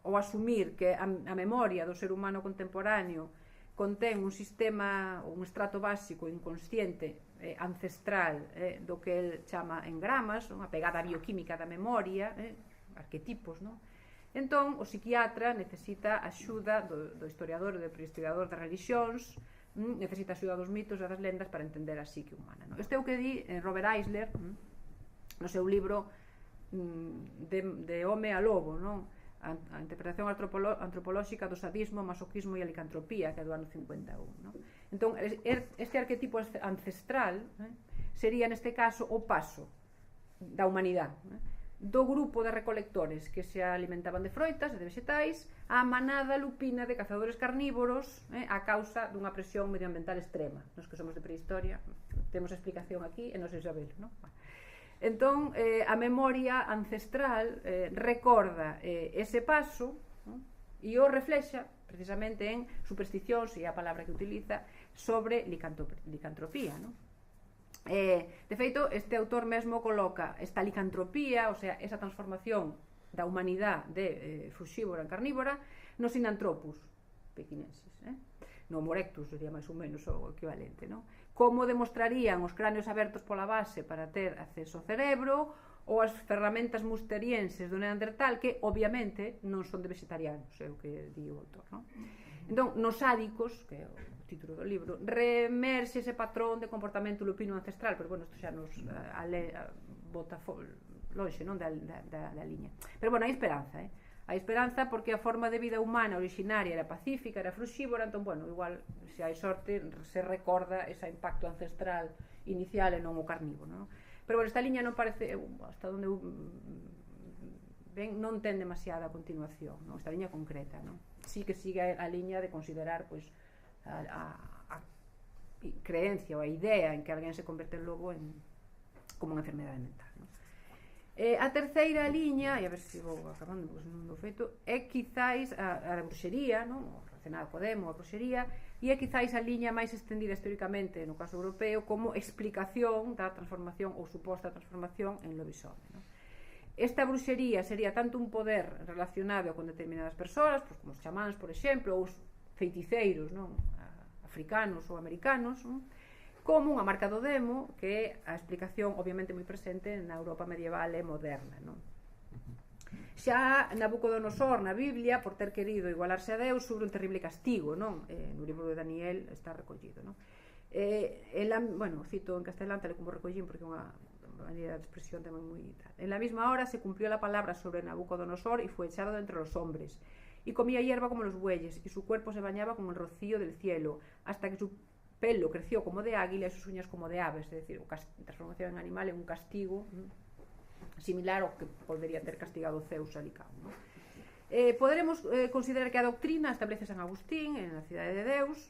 ou asumir que a memoria do ser humano contemporáneo contén un sistema, un estrato básico inconsciente ancestral do que el chama engramas, unha pegada bioquímica da memoria, arquetipos, non? Entón, o psiquiatra necesita axuda do historiador e do prehistoriador das religións, necesita axuda dos mitos e das lendas para entender a psique humana, non? Isto é o que di Robert Eisler no seu libro de Home a Lobo, non? A interpretación antropolóxica do sadismo, masoquismo e a licantropía, que é do ano 51, non? Entón, este arquetipo ancestral sería neste caso o paso da humanidade, do grupo de recolectores que se alimentaban de froitas e de vegetais á manada lupina de cazadores carnívoros a causa dunha presión medioambiental extrema. Nos que somos de prehistoria temos a explicación aquí e non sei saber, non? Entón, a memoria ancestral recorda ese paso, non? E o reflexa precisamente en supersticións, e a palabra que utiliza, sobre licantropía, non? De feito, este autor mesmo coloca esta licantropía, o sea, esa transformación da humanidade de frugívora en carnívora nos sinantropus pequinenses, no Homo erectus sería máis ou menos o equivalente, non? Como demostrarían os cráneos abertos pola base para ter acceso ao cerebro, ou as ferramentas musterienses do Neandertal, que obviamente non son de vegetarianos, é o que di o autor, non? Entón, nos sádicos, que é o título do libro, remerxe ese patrón de comportamento lupino ancestral, pero bueno, isto xa nos bota lonxe, non, da liña. Pero bueno, hai esperanza, hai esperanza porque a forma de vida humana originaria era pacífica, era fruxívora, entón, bueno, igual, se hai sorte, se recorda ese impacto ancestral inicial e non o carnívoro, non? Pero bueno, esta liña non parece, hasta onde ben, non ten demasiada continuación, non? Esta liña concreta, non? Sí que sigue a liña de considerar, pois, a creencia ou a idea en que alguén se converte en lobo como unha enfermedade mental, non? A terceira liña, e a ver se vou acabando porque non dou feito, é quizáis a bruxería, non? O relacionado co demo, a bruxería, e é quizáis a liña máis extendida históricamente no caso europeo como explicación da transformación ou suposta transformación en lobisome, non? Esta bruxería sería tanto un poder relacionado con determinadas persoas, pois como os chamáns, por exemplo, ou os feiticeiros, non? Africanos ou americanos, non? Como unha marca do demo, que é a explicación obviamente moi presente na Europa medieval e moderna, non? Xa Nabucodonosor na Biblia, por ter querido igualarse a Deus, sufre un terrible castigo, non? No libro de Daniel está recollido, non? Bueno, cito en castelán tal como recollín porque é unha maneira de expresión tamén moi tal. En la misma hora se cumplió la palabra sobre Nabucodonosor y fue echado de entre los hombres y comía hierba como los bueyes y su cuerpo se bañaba con el rocío del cielo hasta que su pelo creció como de águila y sus uñas como de aves, es decir, transformación en animal en un castigo similar ao que podería ter castigado Zeus a Licao, ¿no? Poderemos considerar que a doctrina establece San Agustín en la Cidade de Deus,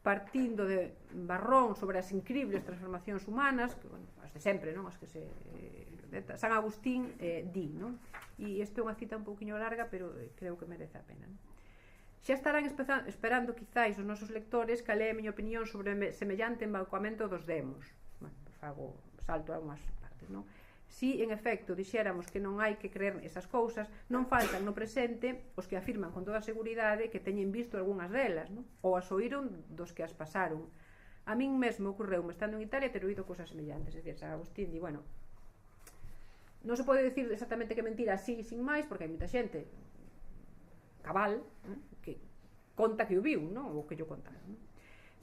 partindo de Barrón sobre as incribles transformacións humanas, que, bueno, as de sempre, non? As que se San Agustín di, non? E isto é unha cita un pouquiño larga, pero creo que merece a pena, non? Xa estarán esperando quizáis os nosos lectores que lee a miña opinión sobre semellante embaucamento dos demos. Bueno, fago salto a unhas partes, non? Si, en efecto, dixéramos que non hai que creer esas cousas, non faltan no presente os que afirman con toda seguridade que teñen visto algunhas delas, non? Ou as oíron dos que as pasaron. A min mesmo ocorreume, estando en Italia, ter oído cousas semellantes. É dicir, San Agustín di, bueno, non se pode dicir exactamente que mentira así, sin máis, porque hai moita xente cabal, que conta que o viu, non? Ou que yo contaron, non?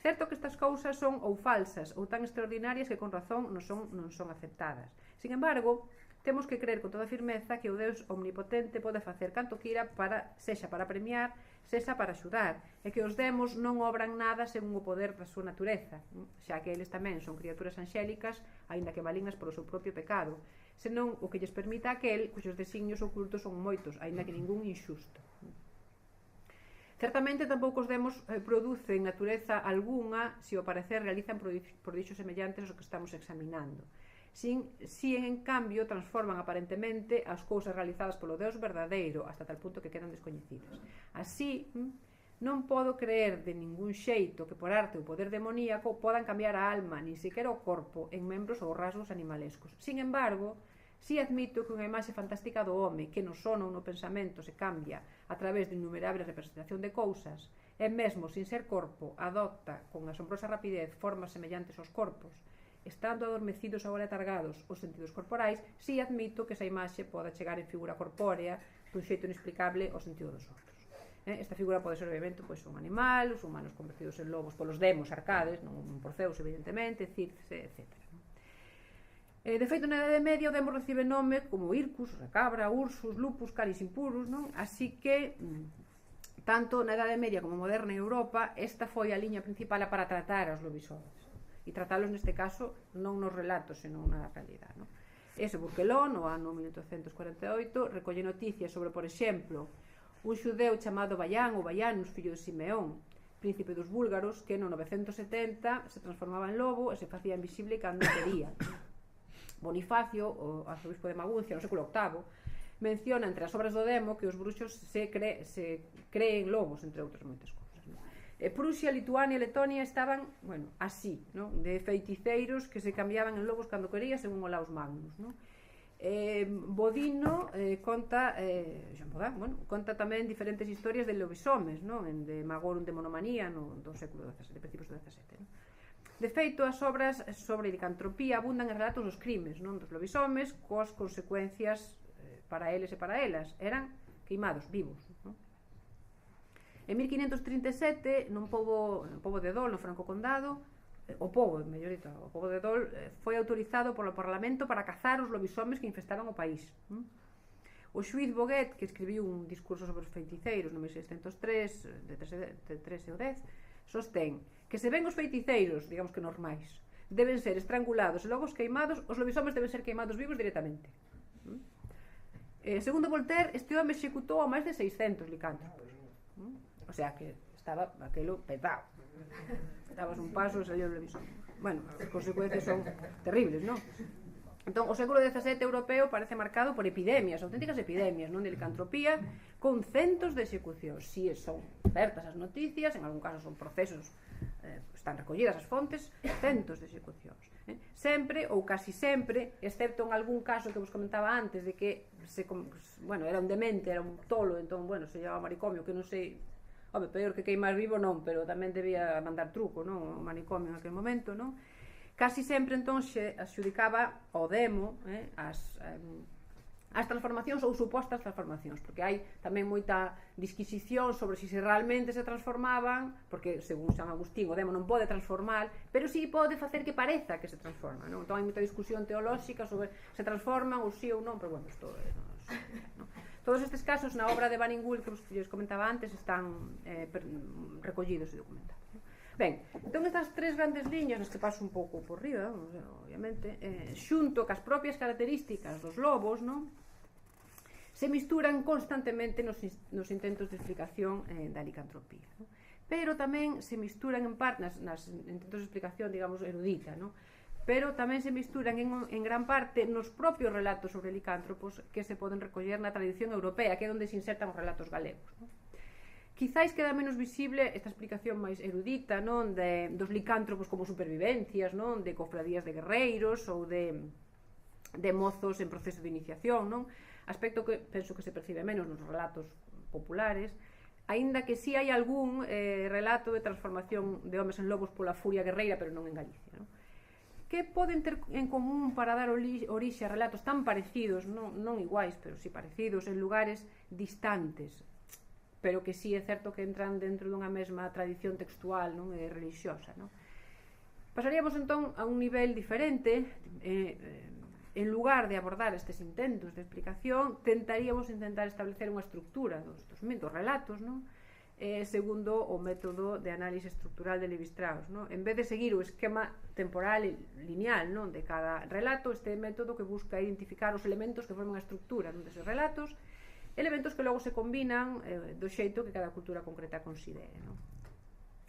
Certo que estas cousas son ou falsas ou tan extraordinarias que con razón non son aceptadas. Sin embargo, temos que creer con toda firmeza que o Deus omnipotente pode facer canto quira sexa para premiar, sexa para axudar, e que os demos non obran nada según o poder da súa natureza, xa que eles tamén son criaturas anxélicas, aínda que malignas polo seu propio pecado, senón o que lles permita aquel cuxos designios ocultos son moitos, aínda que ningún inxusto. Certamente tampouco os demos producen natureza algunha se ao parecer realizan prodixios semellantes aos que estamos examinando. Si en cambio transforman aparentemente as cousas realizadas polo Deus verdadeiro hasta tal punto que quedan descoñecidas. Así, non podo creer de ningún xeito que por arte ou poder demoníaco podan cambiar a alma, nin sequera o corpo, en membros ou rasgos animalescos. Sin embargo, si admito que unha imaxe fantástica do home que no sono ou no pensamento se cambia a través de innumerable representación de cousas e mesmo sin ser corpo adopta con asombrosa rapidez formas semellantes aos corpos, estando adormecidos ou letargados os sentidos corporais, si admito que esa imaxe poda chegar en figura corpórea dun xeito inexplicable ao sentido dos outros. Esta figura pode ser, obviamente, un animal, os humanos convertidos en lobos polos demos arcades, non por Zeus, evidentemente, Circe, etc. De feito, na Edade Media o demo recibe nome como Ircus, Recabra, Ursus, Lupus, Canis Impurus, non? Así que, tanto na Edade Media como moderna en Europa, esta foi a liña principal para tratar aos lobisomes. E tratalos, neste caso, non nos relatos, senón na realidade, non? Ese Burquelón, no ano 1848, recolle noticias sobre, por exemplo, un xudeu chamado Baián ou Baianus, fillo de Simeón, príncipe dos búlgaros, que no 970 se transformaba en lobo e se facía invisible cando quería. Bonifacio, o arzobispo de Maguncia, no século VIII, menciona entre as obras do demo que os bruxos se creen lobos, entre outras moitas cousas. Prusia, Lituania e Letonia estaban, así, de feiticeiros que se cambiaban en lobos cando quería, según Olaus Magnus. Bodino conta tamén diferentes historias de lobisomes, de Magorum de Monomanía, do século XVII, de principios do XVII. De feito, as obras sobre licantropía abundan en relatos dos crimes dos lobisomes, coas consecuencias para eles e para elas. Eran queimados vivos. En 1537, no pobo de Dol, no Franco Condado, o pobo de Dol foi autorizado polo Parlamento para cazar os lobisomes que infestaban o país. O xuíz Boguet, que escribiu un discurso sobre os feiticeiros no 1603, de 13 ao 10, sostén que se ven os feiticeiros, digamos que normais, deben ser estrangulados e logo os queimados, os lobisomes deben ser queimados vivos directamente. Segundo Voltaire, este home executou a máis de 600 licántropos. O sea que estaba aquelo petado. Estabas un paso e salió o lobisome. As consecuencias son terribles, non? Entón, o século XVII europeo parece marcado por epidemias, auténticas epidemias, de licantropía, con centos de execucións. Si son certas as noticias, en algún caso son procesos, están recollidas as fontes, centos de execucións. Sempre, ou casi sempre, excepto en algún caso que vos comentaba antes, de que era un demente, era un tolo, entón, se llevaba manicomio, que non sei, peor que queimar vivo non, pero tamén debía mandar truco, o manicomio en aquel momento, non? Casi sempre, entón, se adxudicaba ao demo as transformacións ou supostas transformacións, porque hai tamén moita disquisición sobre se realmente se transformaban, porque, según San Agustín, o demo non pode transformar, pero si pode facer que pareza que se transforma, non? Entón hai moita discusión teolóxica sobre se transforman ou si ou non, pero, isto todos estes casos na obra de Baningull que vos comentaba antes están recollidos e documentados. Ben, entón estas tres grandes liñas, nas que paso un pouco por riba, obviamente, xunto cas propias características dos lobos, se misturan constantemente nos intentos de explicación da licantropía. Pero tamén se misturan en parte nas intentos de explicación, digamos, erudita, pero tamén se misturan en gran parte nos propios relatos sobre licántropos que se poden recoller na tradición europea, que é onde se insertan os relatos galegos. Quizáis queda menos visible esta explicación máis erudita dos licántropos como supervivencias, de cofradías de guerreiros ou de mozos en proceso de iniciación, aspecto que penso que se percibe menos nos relatos populares, aínda que si hai algún relato de transformación de homes en lobos pola furia guerreira, pero non en Galicia. Que poden ter en común para dar orixe a relatos tan parecidos, non iguais, pero si parecidos, en lugares distantes? pero que sí é certo que entran dentro dunha mesma tradición textual, non, e religiosa, non? Pasaríamos entón a un nivel diferente. En lugar de abordar estes intentos de explicación, tentaríamos intentar establecer unha estructura dos relatos, non? Segundo o método de análise estructural de Lévi-Strauss, non? En vez de seguir o esquema temporal e lineal, non, de cada relato, este método que busca identificar os elementos que forman a estructura deses relatos, elementos que logo se combinan do xeito que cada cultura concreta considere, non?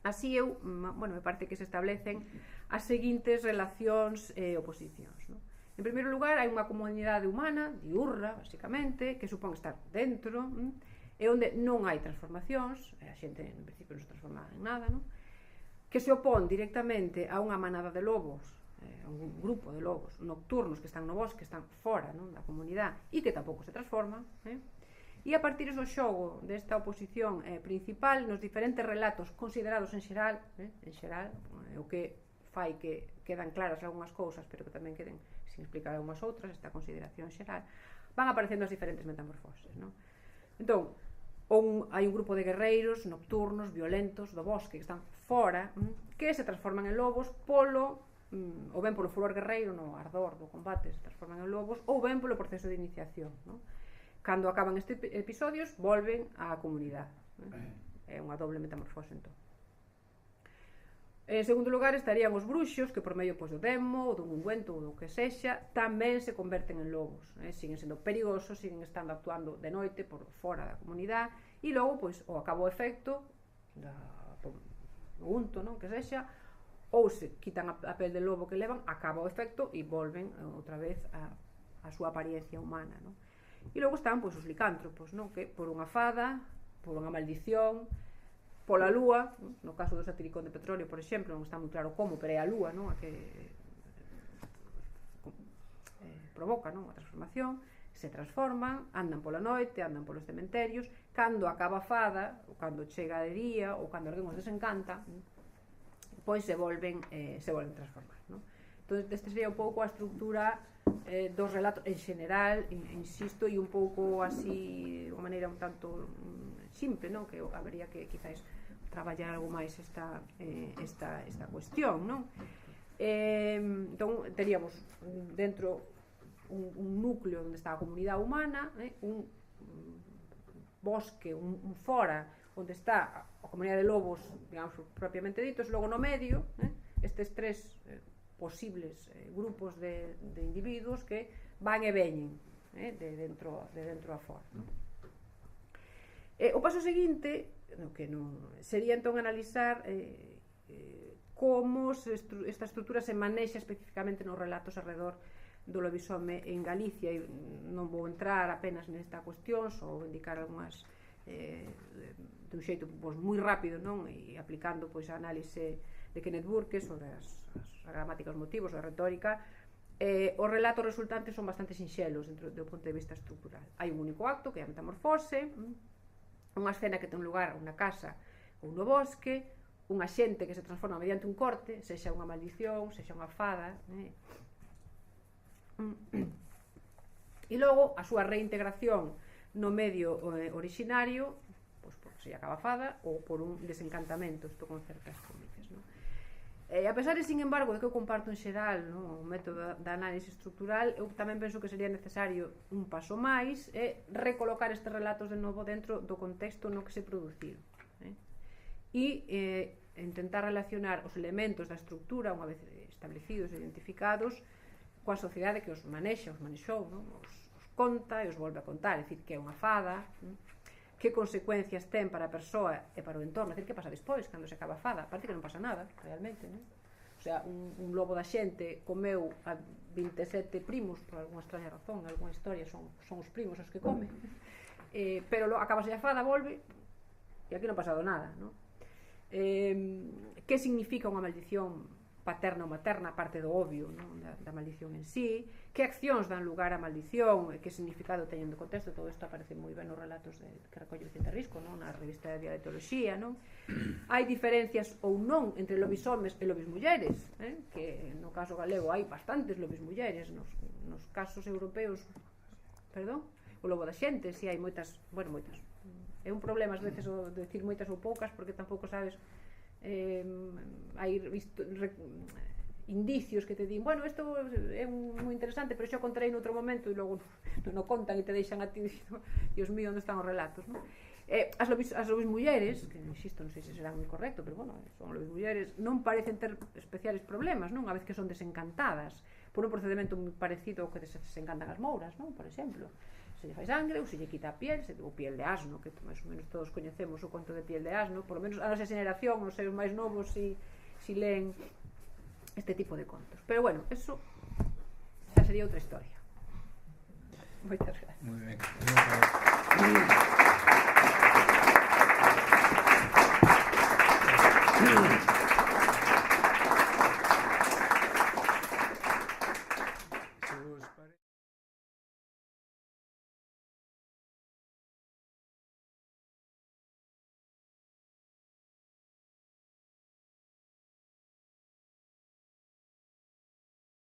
Así me parece que se establecen as seguintes relacións e oposicións, non? En primeiro lugar, hai unha comunidade humana, diurna, basicamente, que supón estar dentro, e onde non hai transformacións, a xente, en principio, non se transforma en nada, non? Que se opón directamente a unha manada de lobos, a un grupo de lobos nocturnos que están no bosque, que están fora, non, da comunidade, e que tampouco se transforman, e a partir do xogo desta oposición principal, nos diferentes relatos considerados en xeral, o que fai que quedan claras algunhas cousas, pero que tamén queden sin explicar algunhas outras, esta consideración xeral, van aparecendo as diferentes metamorfoses, non? Entón, hai un grupo de guerreiros nocturnos, violentos, do bosque, que están fora, que se transforman en lobos ou ben polo furor guerreiro, no ardor do combate, se transforman en lobos, ou ben polo proceso de iniciación, non? Cando acaban estes episodios, volven á comunidade. É unha doble metamorfose, entón. En segundo lugar estarían os bruxos, que por medio do demo, ou dun ungüento, ou do que sexa, tamén se converten en lobos. Siguen sendo perigosos, siguen estando actuando de noite por fora da comunidade, e logo, ou acaba o efecto do unto, non, que sexa, ou se quitan a pel de lobo que levan, acaba o efecto e volven outra vez a súa apariencia humana, non? E logo están os licántropos, non, que por unha fada, por unha maldición, pola lúa, no caso do satiricón de petróleo, por exemplo, non está moi claro como, pero é a lúa, non, a que provoca, non, a transformación, se transforman, andan pola noite, andan polos cementerios, cando acaba a fada, ou cando chega de día, ou cando alguén os desencanta, pois se volven transformar, non? Entón, este sería un pouco a estructura dos relatos en general, insisto, e un pouco así, de unha maneira un tanto simple, non? Que habería que quizás traballar algo máis esta cuestión, non? Entón, teríamos dentro un núcleo onde está a comunidade humana, un bosque, un fora, onde está a comunidade de lobos, digamos, propiamente ditos, logo no medio, estes tres posibles grupos de individuos que van e veñen de dentro a fora, non? O paso seguinte sería entón analizar como esta estrutura se manexa especificamente nos relatos alrededor do lobisome en Galicia, e non vou entrar apenas nesta cuestión, só vou indicar algunhas dun xeito moi rápido, non, e aplicando a análise de Kenneth Burke sobre as gramáticas, os motivos, a retórica. Os relatos resultantes son bastante sinxelos dentro do punto de vista estructural. Hai un único acto, que é a metamorfose, unha escena que ten lugar unha casa ou no bosque, unha xente que se transforma mediante un corte, sexa unha maldición, sexa unha fada, e logo a súa reintegración no medio originario, porque se acaba a fada, ou por un desencantamento, isto con certas comillas, non? A pesar de, sin embargo, de que eu comparto en xeral, non, o método da análise estructural, eu tamén penso que sería necesario un paso máis recolocar estes relatos de novo dentro do contexto no que se produciron, e intentar relacionar os elementos da estructura, unha vez establecidos e identificados, coa sociedade que os manexou, non? Os conta e os volve a contar, é dicir, que é unha fada, que consecuencias ten para a persoa e para o entorno, é dicir, que pasa despois, cando se acaba a fada, parece que non pasa nada, realmente, non? O sea, un lobo da xente comeu a 27 primos, por alguna extraña razón, alguna historia son os primos os que come, pero acabase a fada, volve, e aquí non ha pasado nada, non? Que significa unha maldición paterna ou materna, parte do obvio, non? Da maldición en sí, que accións dan lugar á maldición, que significado teñen do contexto, todo isto aparece moi ben nos relatos que recolle Vicente Risco, non? Na revista de Dialectoloxía, non? Hai diferencias ou non entre lobishomes e lobismulleres, que no caso galego hai bastantes lobismulleres, nos casos europeos, perdón, o lobo da xente, si hai moitas, É un problema ás veces o de decir moitas ou poucas porque tampouco sabes hai indicios que te din, bueno, isto é moi interesante, pero xa contarei noutro momento e logo non o contan e te deixan a ti dicindo, Dios mío, onde están os relatos, non? As lobis mulleres, que insisto, non sei se será moi correcto, pero bueno, son lobis mulleres, non parecen ter especiales problemas, non? A vez que son desencantadas por un procedimento moi parecido ao que desencantan as mouras, non? Por exemplo, se lle fai sangre ou se lle quita a piel, ou piel de asno, que máis ou menos todos coñecemos o conto de piel de asno, por lo menos a nosa xeneración, os seus máis novos si leen este tipo de contos. Pero bueno, eso xa sería outra historia. Moitas gracias. Muy ben. Gracias.